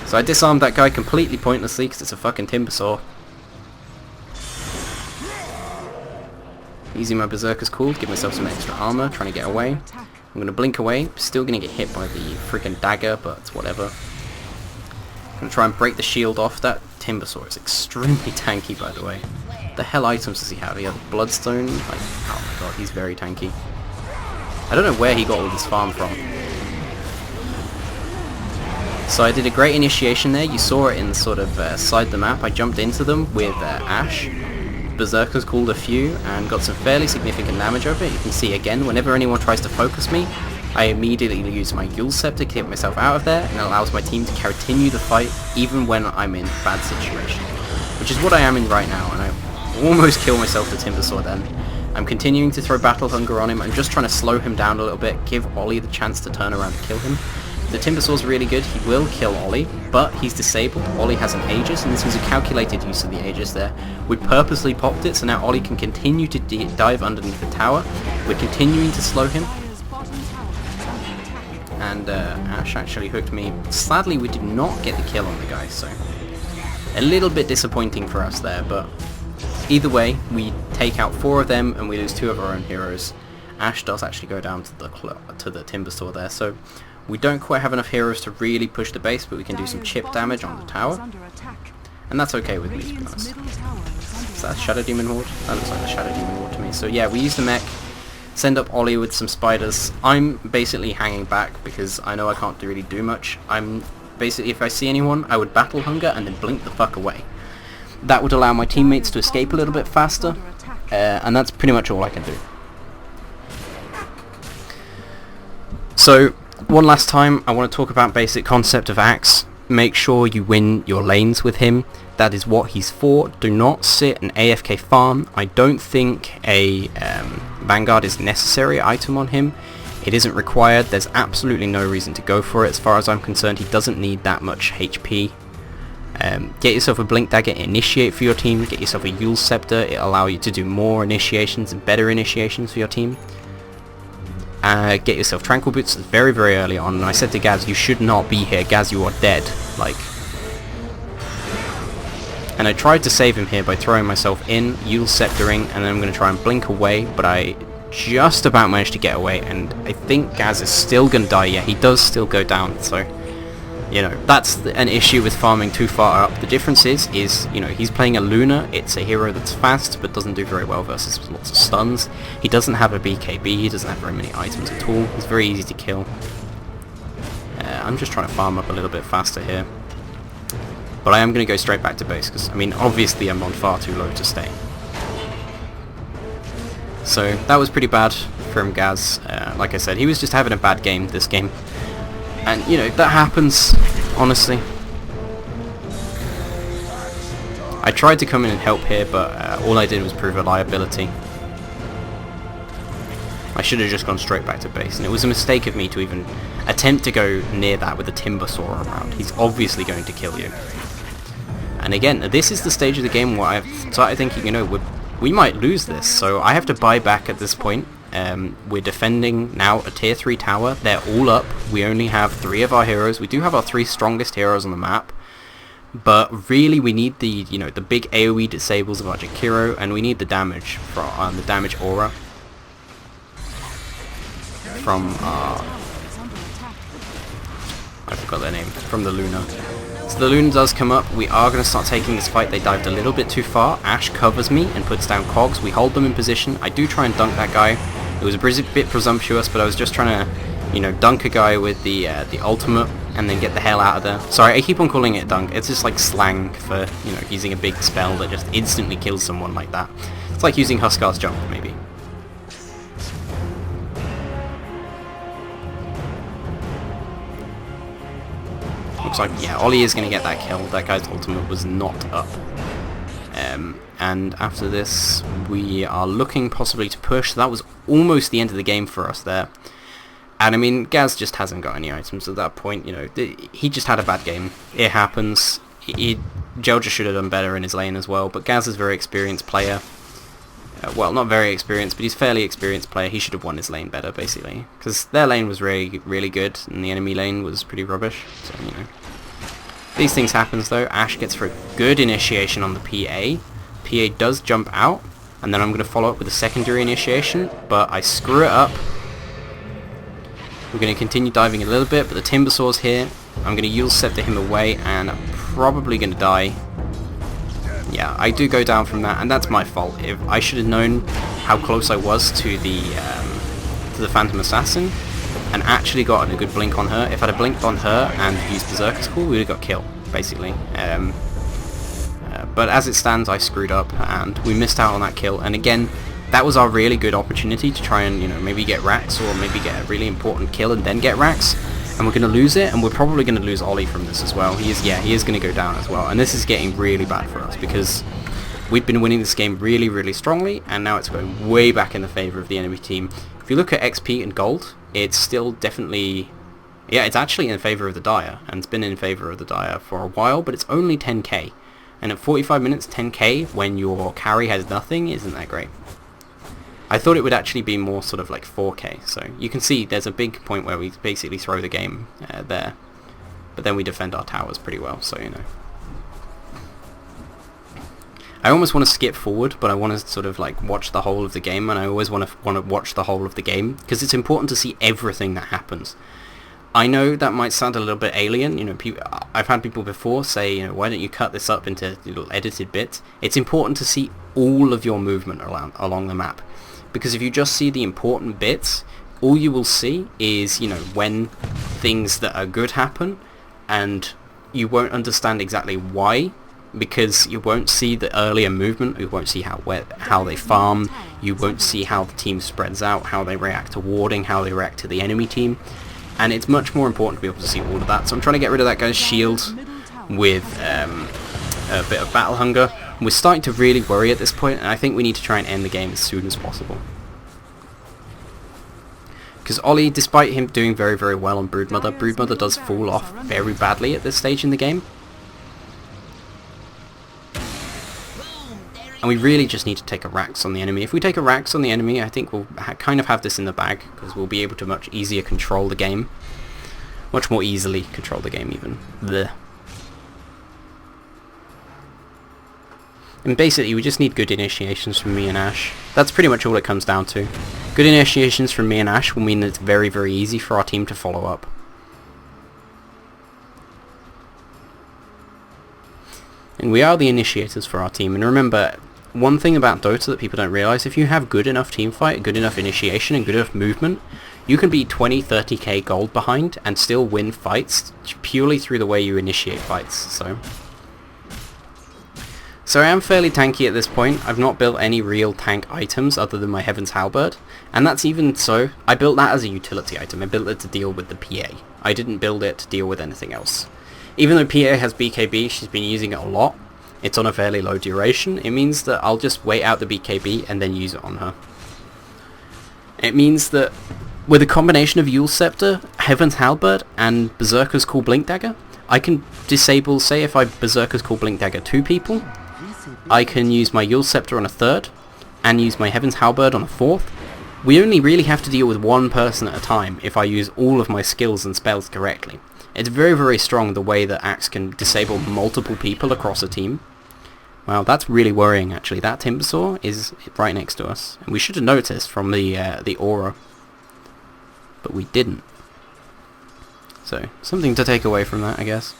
So I disarmed that guy completely pointlessly because it's a fucking timber saw. Using my Berserker's cool to give myself some extra armor, trying to get away. I'm going to blink away, still going to get hit by the freaking dagger, but it's whatever. I'm going to try and break the shield off. That timber saw is extremely tanky, by the way. The hell items does he have? He has Bloodstone. Like, oh my god, he's very tanky. I don't know where he got all this farm from. So I did a great initiation there. You saw it in the sort of side the map. I jumped into them with Ash. Berserker's called a few and got some fairly significant damage over it. You can see again, whenever anyone tries to focus me, I immediately use my Euls scepter to get myself out of there, and it allows my team to continue the fight even when I'm in a bad situation. Which is what I am in right now, and I almost kill myself with Timber Saw then. I'm continuing to throw Battle Hunger on him. I'm just trying to slow him down a little bit, give Ollie the chance to turn around and kill him. The Timber Saw's really good. He will kill Ollie, but he's disabled. Ollie has an Aegis, and this was a calculated use of the Aegis there. We purposely popped it, so now Ollie can continue to dive underneath the tower. We're continuing to slow him. And Ash actually hooked me. Sadly, we did not get the kill on the guy, so a little bit disappointing for us there, but either way, we take out 4 of them and we lose 2 of our own heroes. Ash does actually go down to the Timber Saw there, so we don't quite have enough heroes to really push the base, but we can do some chip damage on the tower. And that's okay with me, to be honest. Is that a Shadow Demon Horde? That looks like a Shadow Demon Horde to me. So yeah, we use the mech, send up Ollie with some spiders. I'm basically hanging back because I know I can't really do much. I'm basically, if I see anyone, I would Battle Hunger and then blink the fuck away. That would allow my teammates to escape a little bit faster, and that's pretty much all I can do. So, one last time, I want to talk about basic concept of Axe. Make sure you win your lanes with him. That is what he's for. Do not sit and AFK farm. I don't think a Vanguard is a necessary item on him. It isn't required. There's absolutely no reason to go for it. As far as I'm concerned, he doesn't need that much HP. Get yourself a Blink Dagger, initiate for your team. Get yourself a Euls Scepter. It'll allow you to do more initiations and better initiations for your team. Get yourself Tranquil Boots very, very early on. And I said to Gaz, you should not be here. Gaz, you are dead. Like. And I tried to save him here by throwing myself in, Euls Sceptering, and then I'm going to try and blink away, but I just about managed to get away, and I think Gaz is still going to die. Yeah, he does still go down, so, you know, that's an issue with farming too far up. The difference is, you know, he's playing a Luna. It's a hero that's fast, but doesn't do very well versus lots of stuns. He doesn't have a BKB, he doesn't have very many items at all. He's very easy to kill. I'm just trying to farm up a little bit faster here. But I am going to go straight back to base, because, I mean, obviously I'm on far too low to stay. So, that was pretty bad from Gaz. Like I said, he was just having a bad game this game. And, you know, that happens, honestly. I tried to come in and help here, but all I did was prove a liability. I should have just gone straight back to base, and it was a mistake of me to even attempt to go near that with a Timber Saw around. He's obviously going to kill you. And again, this is the stage of the game where I've started thinking, you know, we might lose this, so I have to buy back at this point. We're defending now a tier 3 tower. They're all up. We only have 3 of our heroes. We do have our 3 strongest heroes on the map, but really we need the, you know, the big AoE disables of our Jakiro, and we need the damage from the damage aura from I forgot their name, from the Luna. So the Luna does come up. We are going to start taking this fight. They dived a little bit too far. Ash covers me and puts down cogs. We hold them in position. I do try and dunk that guy. It was a bit presumptuous, but I was just trying to you know, dunk a guy with the ultimate, and then get the hell out of there. Sorry, I keep on calling it dunk. It's just like slang for, you know, using a big spell that just instantly kills someone like that. It's like using Huskar's jump, maybe. Looks like, yeah, Ollie is going to get that kill. That guy's ultimate was not up. And after this, we are looking possibly to push. That was almost the end of the game for us there. And I mean, Gaz just hasn't got any items at that point, you know. He just had a bad game. It happens. Jelja should have done better in his lane as well, but Gaz is a very experienced player. Well, not very experienced, but he's a fairly experienced player. He should have won his lane better, basically. Because their lane was really, really good, and the enemy lane was pretty rubbish. So, you know. These things happen, though. Ashe gets for a good initiation on the PA. PA does jump out, and then I'm going to follow up with a secondary initiation, but I screw it up. We're going to continue diving a little bit, but the Timbersaw's here. I'm going to Euls Scepter him away, and I'm probably going to die. Yeah, I do go down from that, and that's my fault. If I should have known how close I was to the Phantom Assassin, and actually gotten a good blink on her. If I'd have blinked on her and used Berserker's Call, we would have got killed, basically. But as it stands, I screwed up, and we missed out on that kill. And again, that was our really good opportunity to try and, you know, maybe get racks, or maybe get a really important kill and then get racks. And we're going to lose it, and we're probably going to lose Ollie from this as well. He is going to go down as well. And this is getting really bad for us, because we've been winning this game really, really strongly, and now it's going way back in the favour of the enemy team. If you look at XP and gold, it's still definitely... Yeah, it's actually in favour of the Dire, and it's been in favour of the Dire for a while, but it's only 10k. And at 45 minutes, 10k, when your carry has nothing, isn't that great. I thought it would actually be more sort of like 4k, so you can see there's a big point where we basically throw the game there. But then we defend our towers pretty well, so, you know. I almost want to skip forward, but I want to sort of like watch the whole of the game, and I always want to watch the whole of the game, because it's important to see everything that happens. I know that might sound a little bit alien, you know, I've had people before say, you know, why don't you cut this up into little edited bits? It's important to see all of your movement along the map, because if you just see the important bits, all you will see is, you know, when things that are good happen, and you won't understand exactly why, because you won't see the earlier movement, you won't see how they farm, you won't see how the team spreads out, how they react to warding, how they react to the enemy team. And it's much more important to be able to see all of that. So I'm trying to get rid of that guy's shield with a bit of battle hunger. We're starting to really worry at this point, and I think we need to try and end the game as soon as possible. Because Ollie, despite him doing very, very well on Broodmother does fall off very badly at this stage in the game. And we really just need to take a Rax on the enemy. If we take a Rax on the enemy, I think we'll kind of have this in the bag, because we'll be able to much easier control the game. Much more easily control the game, even. Blech. And basically, we just need good initiations from me and Ashe. That's pretty much all it comes down to. Good initiations from me and Ashe will mean that it's very, very easy for our team to follow up. And we are the initiators for our team. And remember, one thing about Dota that people don't realise, if you have good enough teamfight, good enough initiation, and good enough movement, you can be 20, 30k gold behind and still win fights purely through the way you initiate fights. So I am fairly tanky at this point. I've not built any real tank items other than my Heaven's Halberd. And that's even so, I built that as a utility item. I built it to deal with the PA. I didn't build it to deal with anything else. Even though PA has BKB, she's been using it a lot. It's on a fairly low duration. It means that I'll just wait out the BKB and then use it on her. It means that with a combination of Euls Scepter, Heaven's Halberd, and Berserker's Call Blink Dagger, I can disable, say if I Berserker's Call Blink Dagger 2 people, I can use my Euls Scepter on a 3rd, and use my Heaven's Halberd on a 4th. We only really have to deal with one person at a time if I use all of my skills and spells correctly. It's very, very strong the way that Axe can disable multiple people across a team. Well, that's really worrying actually. That Timbersaw is right next to us. And we should have noticed from the aura. But we didn't. So, something to take away from that, I guess.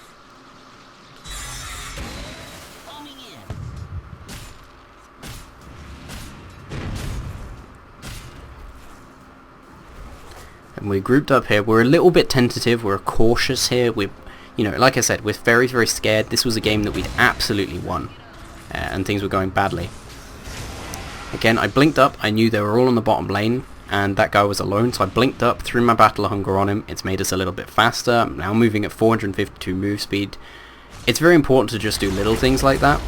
And we're grouped up here. We're a little bit tentative. We're cautious here. We're, you know, like I said, we're very, very scared. This was a game that we'd absolutely won. And things were going badly. Again, I blinked up. I knew they were all on the bottom lane. And that guy was alone. So I blinked up, threw my Battle Hunger on him. It's made us a little bit faster. I'm now moving at 452 move speed. It's very important to just do little things like that.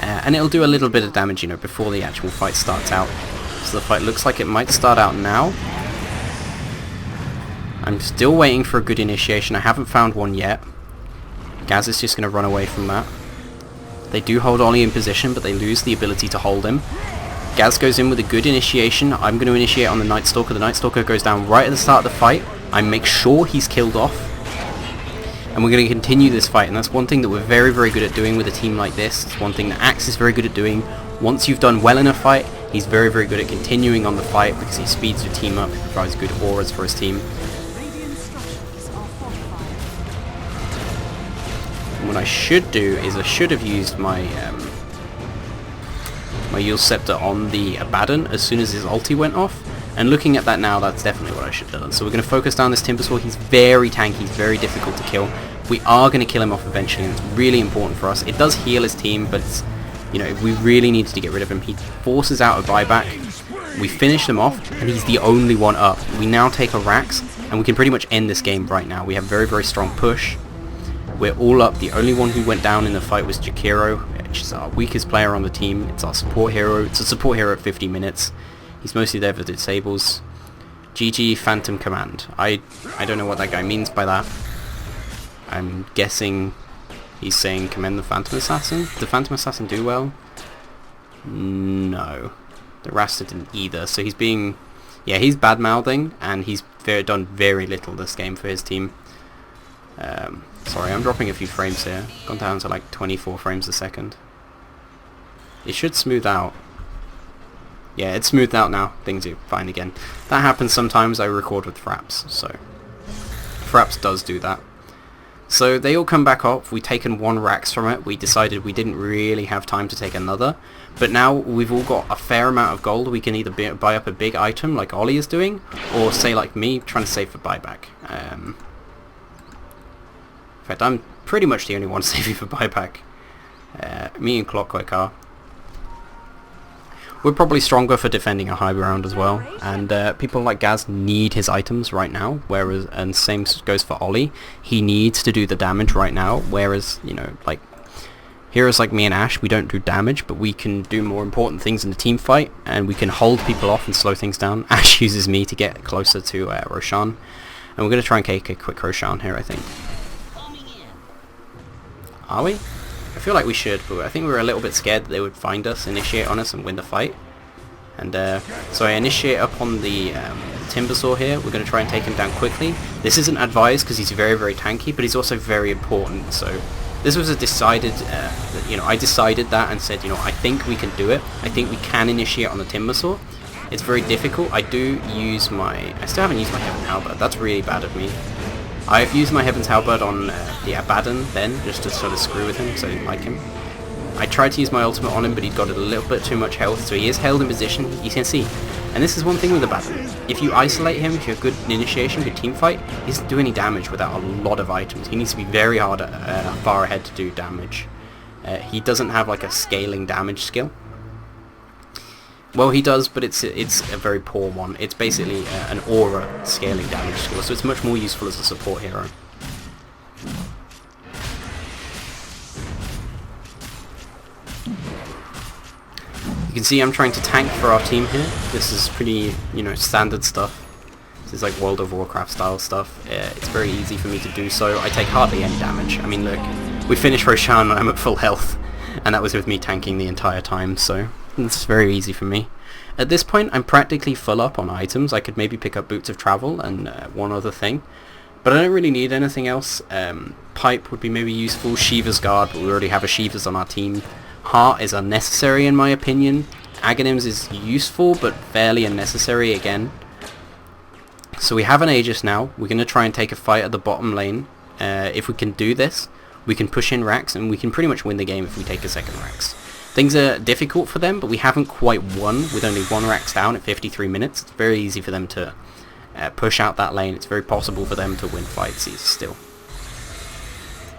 And it'll do a little bit of damage, you know, before the actual fight starts out. So the fight looks like it might start out now. I'm still waiting for a good initiation. I haven't found one yet. Gaz is just going to run away from that. They do hold Ollie in position, but they lose the ability to hold him. Gaz goes in with a good initiation. I'm going to initiate on the Night Stalker. The Night Stalker goes down right at the start of the fight. I make sure he's killed off. And we're going to continue this fight, and that's one thing that we're very, very good at doing with a team like this. It's one thing that Axe is very good at doing. Once you've done well in a fight, he's very, very good at continuing on the fight because he speeds your team up, he provides good auras for his team. And what I should do is I should have used my my Euls Scepter on the Abaddon as soon as his ulti went off. And looking at that now, that's definitely what I should have done. So we're going to focus down this Timbersaw. He's very tanky, he's very difficult to kill. We are going to kill him off eventually, and it's really important for us. It does heal his team, but it's, you know, we really needed to get rid of him. He forces out a buyback. We finish him off, and he's the only one up. We now take a Rax, and we can pretty much end this game right now. We have very, very strong push. We're all up. The only one who went down in the fight was Jakiro, which is our weakest player on the team. It's our support hero. It's a support hero at 50 minutes. He's mostly there for disables. GG Phantom Command. I don't know what that guy means by that. I'm guessing he's saying commend the Phantom Assassin. Did the Phantom Assassin do well? No. The Rasta didn't either. So he's being... yeah, he's bad-mouthing, and he's done very little this game for his team. Sorry, I'm dropping a few frames here. Gone down to like 24 frames a second. It should smooth out. Yeah, it's smoothed out now. Things are fine again. That happens sometimes. I record with Fraps, so Fraps does do that. So they all come back up. We've taken one Rax from it. We decided we didn't really have time to take another. But now we've all got a fair amount of gold. We can either buy up a big item like Ollie is doing, or say like me, trying to save for buyback. In fact, I'm pretty much the only one saving for buyback. Me and Clockwork are. We're probably stronger for defending a high ground as well, and people like Gaz need his items right now, whereas, and same goes for Ollie, he needs to do the damage right now, whereas, you know, like, heroes like me and Ash, we don't do damage, but we can do more important things in the team fight, and we can hold people off and slow things down. Ash uses me to get closer to Roshan, and we're going to try and take a quick Roshan here, I think. Are we? I feel like we should, but I think we were a little bit scared that they would find us, initiate on us, and win the fight. And so I initiate up on the Timbersaw here. We're going to try and take him down quickly. This isn't advised because he's very, very tanky, but he's also very important. So this was a decided, you know, I decided that and said, you know, I think we can do it. I think we can initiate on the Timbersaw. It's very difficult. I do use my... I still haven't used my Heaven Halberd. That's really bad of me. I've used my Heaven's Halberd on the Abaddon then, just to sort of screw with him, because I didn't like him. I tried to use my ultimate on him, but he'd got a little bit too much health, so he is held in position, you can see. And this is one thing with Abaddon. If you isolate him, if you're good in initiation, good team fight, he doesn't do any damage without a lot of items. He needs to be very hard, far ahead to do damage. He doesn't have like a scaling damage skill. Well, he does, but it's a very poor one. It's basically an aura scaling damage skill, so it's much more useful as a support hero. You can see I'm trying to tank for our team here. This is pretty, you know, standard stuff. This is like World of Warcraft style stuff. It's very easy for me to do so. I take hardly any damage. I mean, look, we finished Roshan and I'm at full health, and that was with me tanking the entire time, so it's very easy for me. At this point, I'm practically full up on items. I could maybe pick up Boots of Travel and one other thing, but I don't really need anything else. Pipe would be maybe useful. Shiva's Guard, but we already have a Shiva's on our team. Heart is unnecessary in my opinion. Aghanims is useful, but fairly unnecessary again. So we have an Aegis now. We're going to try and take a fight at the bottom lane. If we can do this, we can push in Rax, and we can pretty much win the game if we take a second Rax. Things are difficult for them, but we haven't quite won with only one Rax down at 53 minutes. It's very easy for them to push out that lane, it's very possible for them to win fights still.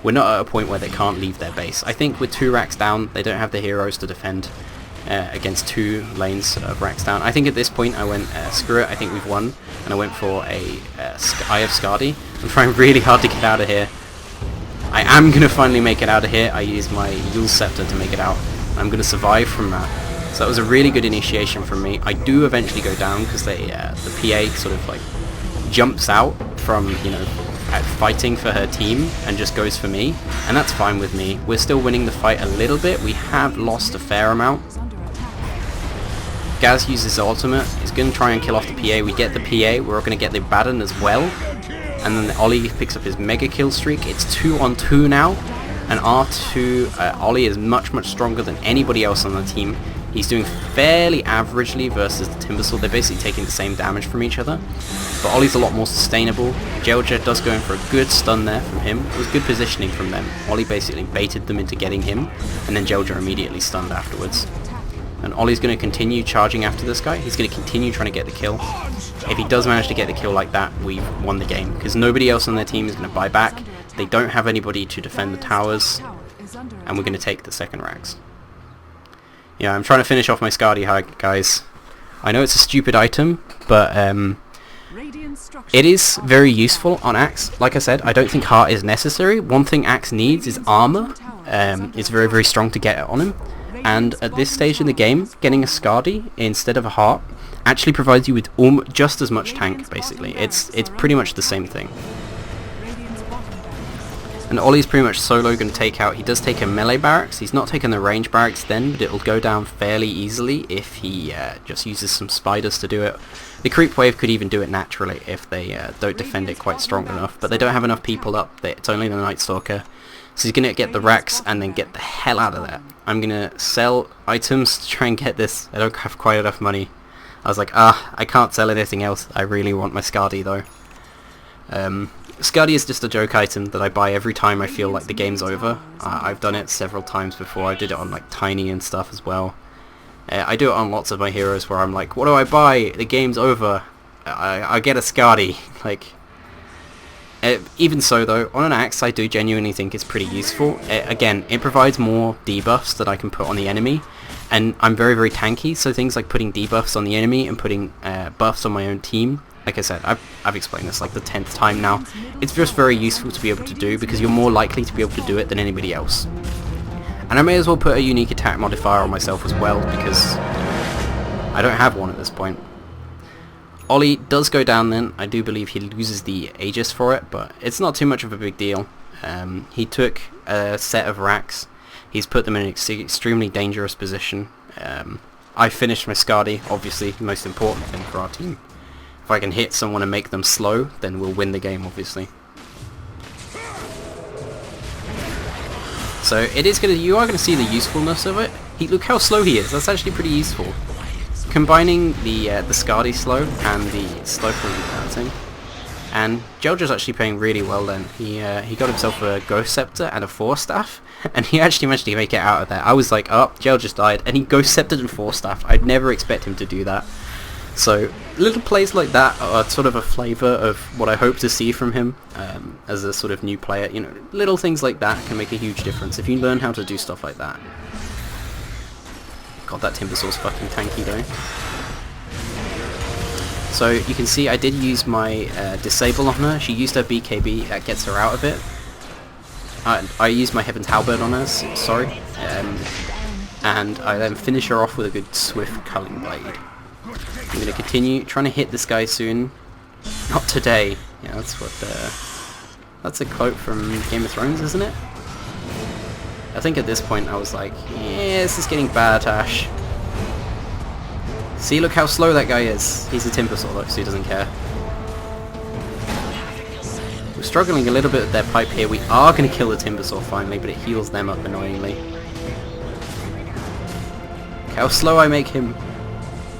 We're not at a point where they can't leave their base. I think with 2 racks down, they don't have the heroes to defend against 2 lanes of racks down. I think at this point I went, screw it, I think we've won, and I went for a Eye of Skadi. I'm trying really hard to get out of here. I am going to finally make it out of here. I used my Euls Scepter to make it out. I'm going to survive from that. So that was a really good initiation from me. I do eventually go down because the PA sort of like jumps out from, you know, fighting for her team and just goes for me, and that's fine with me. We're still winning the fight a little bit. We have lost a fair amount. Gaz uses ultimate. He's going to try and kill off the PA. We get the PA. We're going to get the Baron as well. And then the Ollie picks up his mega kill streak. It's 2 on 2 now. And R2, Ollie is much stronger than anybody else on the team. He's doing fairly averagely versus the Timbersaw. They're basically taking the same damage from each other. But Ollie's a lot more sustainable. Jelja does go in for a good stun there from him. It was good positioning from them. Ollie basically baited them into getting him, and then Jelja immediately stunned afterwards. And Ollie's going to continue charging after this guy. He's going to continue trying to get the kill. If he does manage to get the kill like that, we've won the game, because nobody else on their team is going to buy back. They don't have anybody to defend the towers, and we're going to take the second racks. Yeah, I'm trying to finish off my Skadi hack, guys. I know it's a stupid item, but it is very useful on Axe. Like I said, I don't think Heart is necessary. One thing Axe needs is armor. It's very strong to get it on him. And at this stage in the game, getting a Skadi instead of a Heart actually provides you with just as much tank, basically. It's pretty much the same thing. And Ollie's pretty much solo going to take out. He does take a melee barracks. He's not taking the range barracks then, but it'll go down fairly easily if he just uses some spiders to do it. The creep wave could even do it naturally if they don't defend it quite strong enough, but they don't have enough people up. It's only the Night Stalker. So he's going to get the racks and then get the hell out of there. I'm going to sell items to try and get this. I don't have quite enough money. I was like, I can't sell anything else. I really want my Skadi though. Skadi is just a joke item that I buy every time I feel like the game's over. I've done it several times before. I did it on like Tiny and stuff as well. I do it on lots of my heroes where I'm like, what do I buy? The game's over. I get a Skadi. Like, even so though, on an Axe I do genuinely think it's pretty useful. Again, it provides more debuffs that I can put on the enemy. And I'm very tanky, so things like putting debuffs on the enemy and putting buffs on my own team, like I said, I've explained this like the 10th time now, it's just very useful to be able to do because you're more likely to be able to do it than anybody else. And I may as well put a unique attack modifier on myself as well because I don't have one at this point. Ollie does go down then. I do believe he loses the Aegis for it, but it's not too much of a big deal. He took a set of racks. He's put them in an extremely dangerous position. I finished my Skadi, obviously, the most important thing for our team. If I can hit someone and make them slow, then we'll win the game, obviously. So you are gonna see the usefulness of it. Look how slow he is. That's actually pretty useful. Combining the Skadi slow and the slow from thing. And Jelja's actually playing really well then. He got himself a Ghost Scepter and a Force Staff, and he actually managed to make it out of there. I was like, oh, Jel just died, and he Ghost Sceptered and Force Staff. I'd never expect him to do that. So little plays like that are sort of a flavour of what I hope to see from him as a sort of new player. You know, little things like that can make a huge difference if you learn how to do stuff like that. God, that Timbersaw's fucking tanky though. So you can see I did use my disable on her. She used her BKB, that gets her out of it. I used my Heaven's Halberd on her, sorry. And I then finish her off with a good swift Culling Blade. I'm going to continue trying to hit this guy soon. Not today. Yeah, that's a quote from Game of Thrones, isn't it? I think at this point I was like, yeah, this is getting bad, Ash. See, look how slow that guy is. He's a Timbersaw though, so he doesn't care. We're struggling a little bit with their pipe here. We are going to kill the Timbersaw finally, but it heals them up annoyingly. Look how slow I make him.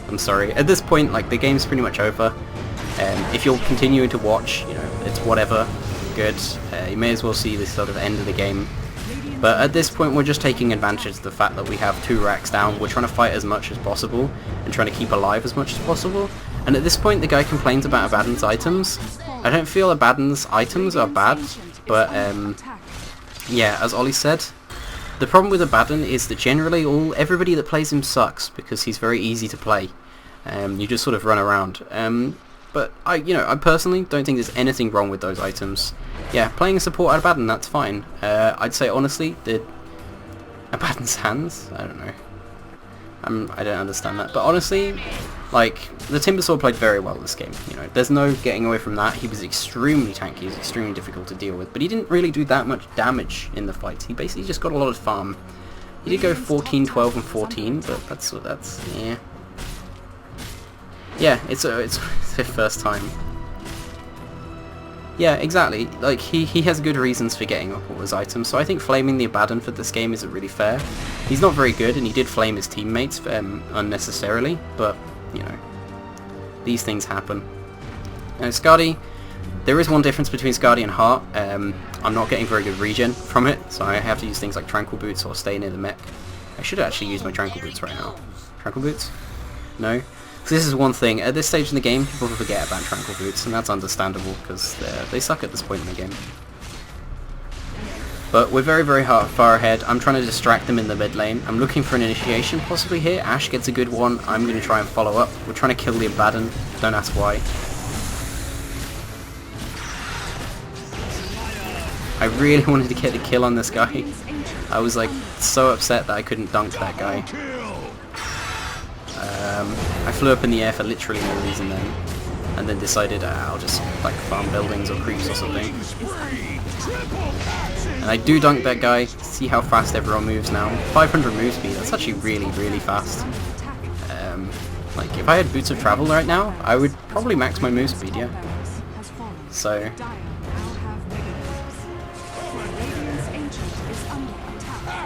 I'm sorry. At this point, like, the game's pretty much over. If you're continuing to watch, you know, it's whatever. Good. You may as well see this sort of end of the game. But at this point, we're just taking advantage of the fact that we have 2 racks down. We're trying to fight as much as possible and trying to keep alive as much as possible. And at this point the guy complains about Abaddon's items. I don't feel Abaddon's items are bad, but yeah, as Ollie said, the problem with Abaddon is that generally everybody that plays him sucks because he's very easy to play. You just sort of run around. But I personally don't think there's anything wrong with those items. Yeah, playing a support Abaddon, that's fine. I'd say honestly, the Abaddon's hands, I don't know. I don't understand that. But honestly, like, the Timbersword played very well this game. You know, there's no getting away from that. He was extremely tanky, he was extremely difficult to deal with. But he didn't really do that much damage in the fights. He basically just got a lot of farm. He did go 14, 12, and 14, but that's yeah. Yeah, it's his first time. Yeah, exactly. Like, he has good reasons for getting up all his items, so I think flaming the Abaddon for this game isn't really fair. He's not very good, and he did flame his teammates unnecessarily, but, you know, these things happen. Now, Skadi, there is one difference between Skadi and Heart. I'm not getting very good regen from it, so I have to use things like Tranquil Boots or stay near the mech. I should actually use my Tranquil Boots right now. Tranquil Boots? No? So this is one thing, at this stage in the game, people forget about Tranquil Boots, and that's understandable, because they suck at this point in the game. But we're very, very far ahead. I'm trying to distract them in the mid lane. I'm looking for an initiation possibly here. Ashe gets a good one. I'm going to try and follow up. We're trying to kill the Abaddon. Don't ask why. I really wanted to get a kill on this guy. I was like so upset that I couldn't dunk that guy. I flew up in the air for literally no reason then, and then decided I'll just like farm buildings or creeps or something. And I do dunk that guy. See how fast everyone moves now. 500 move speed, that's actually really, really fast. Like, if I had Boots of Travel right now, I would probably max my move speed, yeah. So...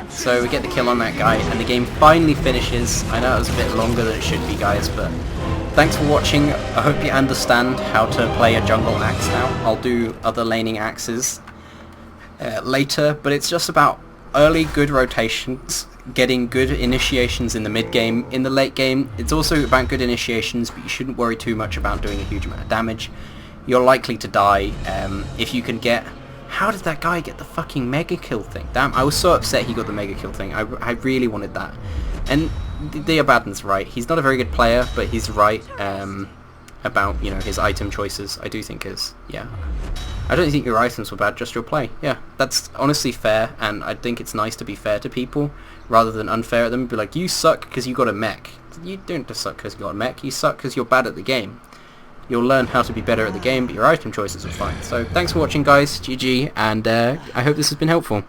So we get the kill on that guy, and the game finally finishes. I know it was a bit longer than it should be, guys, but thanks for watching. I hope you understand how to play a jungle axe now. I'll do other laning axes later, but it's just about early good rotations, getting good initiations in the mid game. In the late game, it's also about good initiations, but you shouldn't worry too much about doing a huge amount of damage. You're likely to die if you can get... How did that guy get the fucking mega kill thing? Damn, I was so upset he got the mega kill thing. I really wanted that. And the Abaddon's right. He's not a very good player, but he's right about, you know, his item choices. I do think yeah. I don't think your items were bad, just your play. Yeah, that's honestly fair, and I think it's nice to be fair to people rather than unfair at them. Be like, you suck because you got a mech. You don't just suck because you got a mech. You suck because you're bad at the game. You'll learn how to be better at the game, but your item choices are fine. So thanks for watching, guys. GG, and I hope this has been helpful.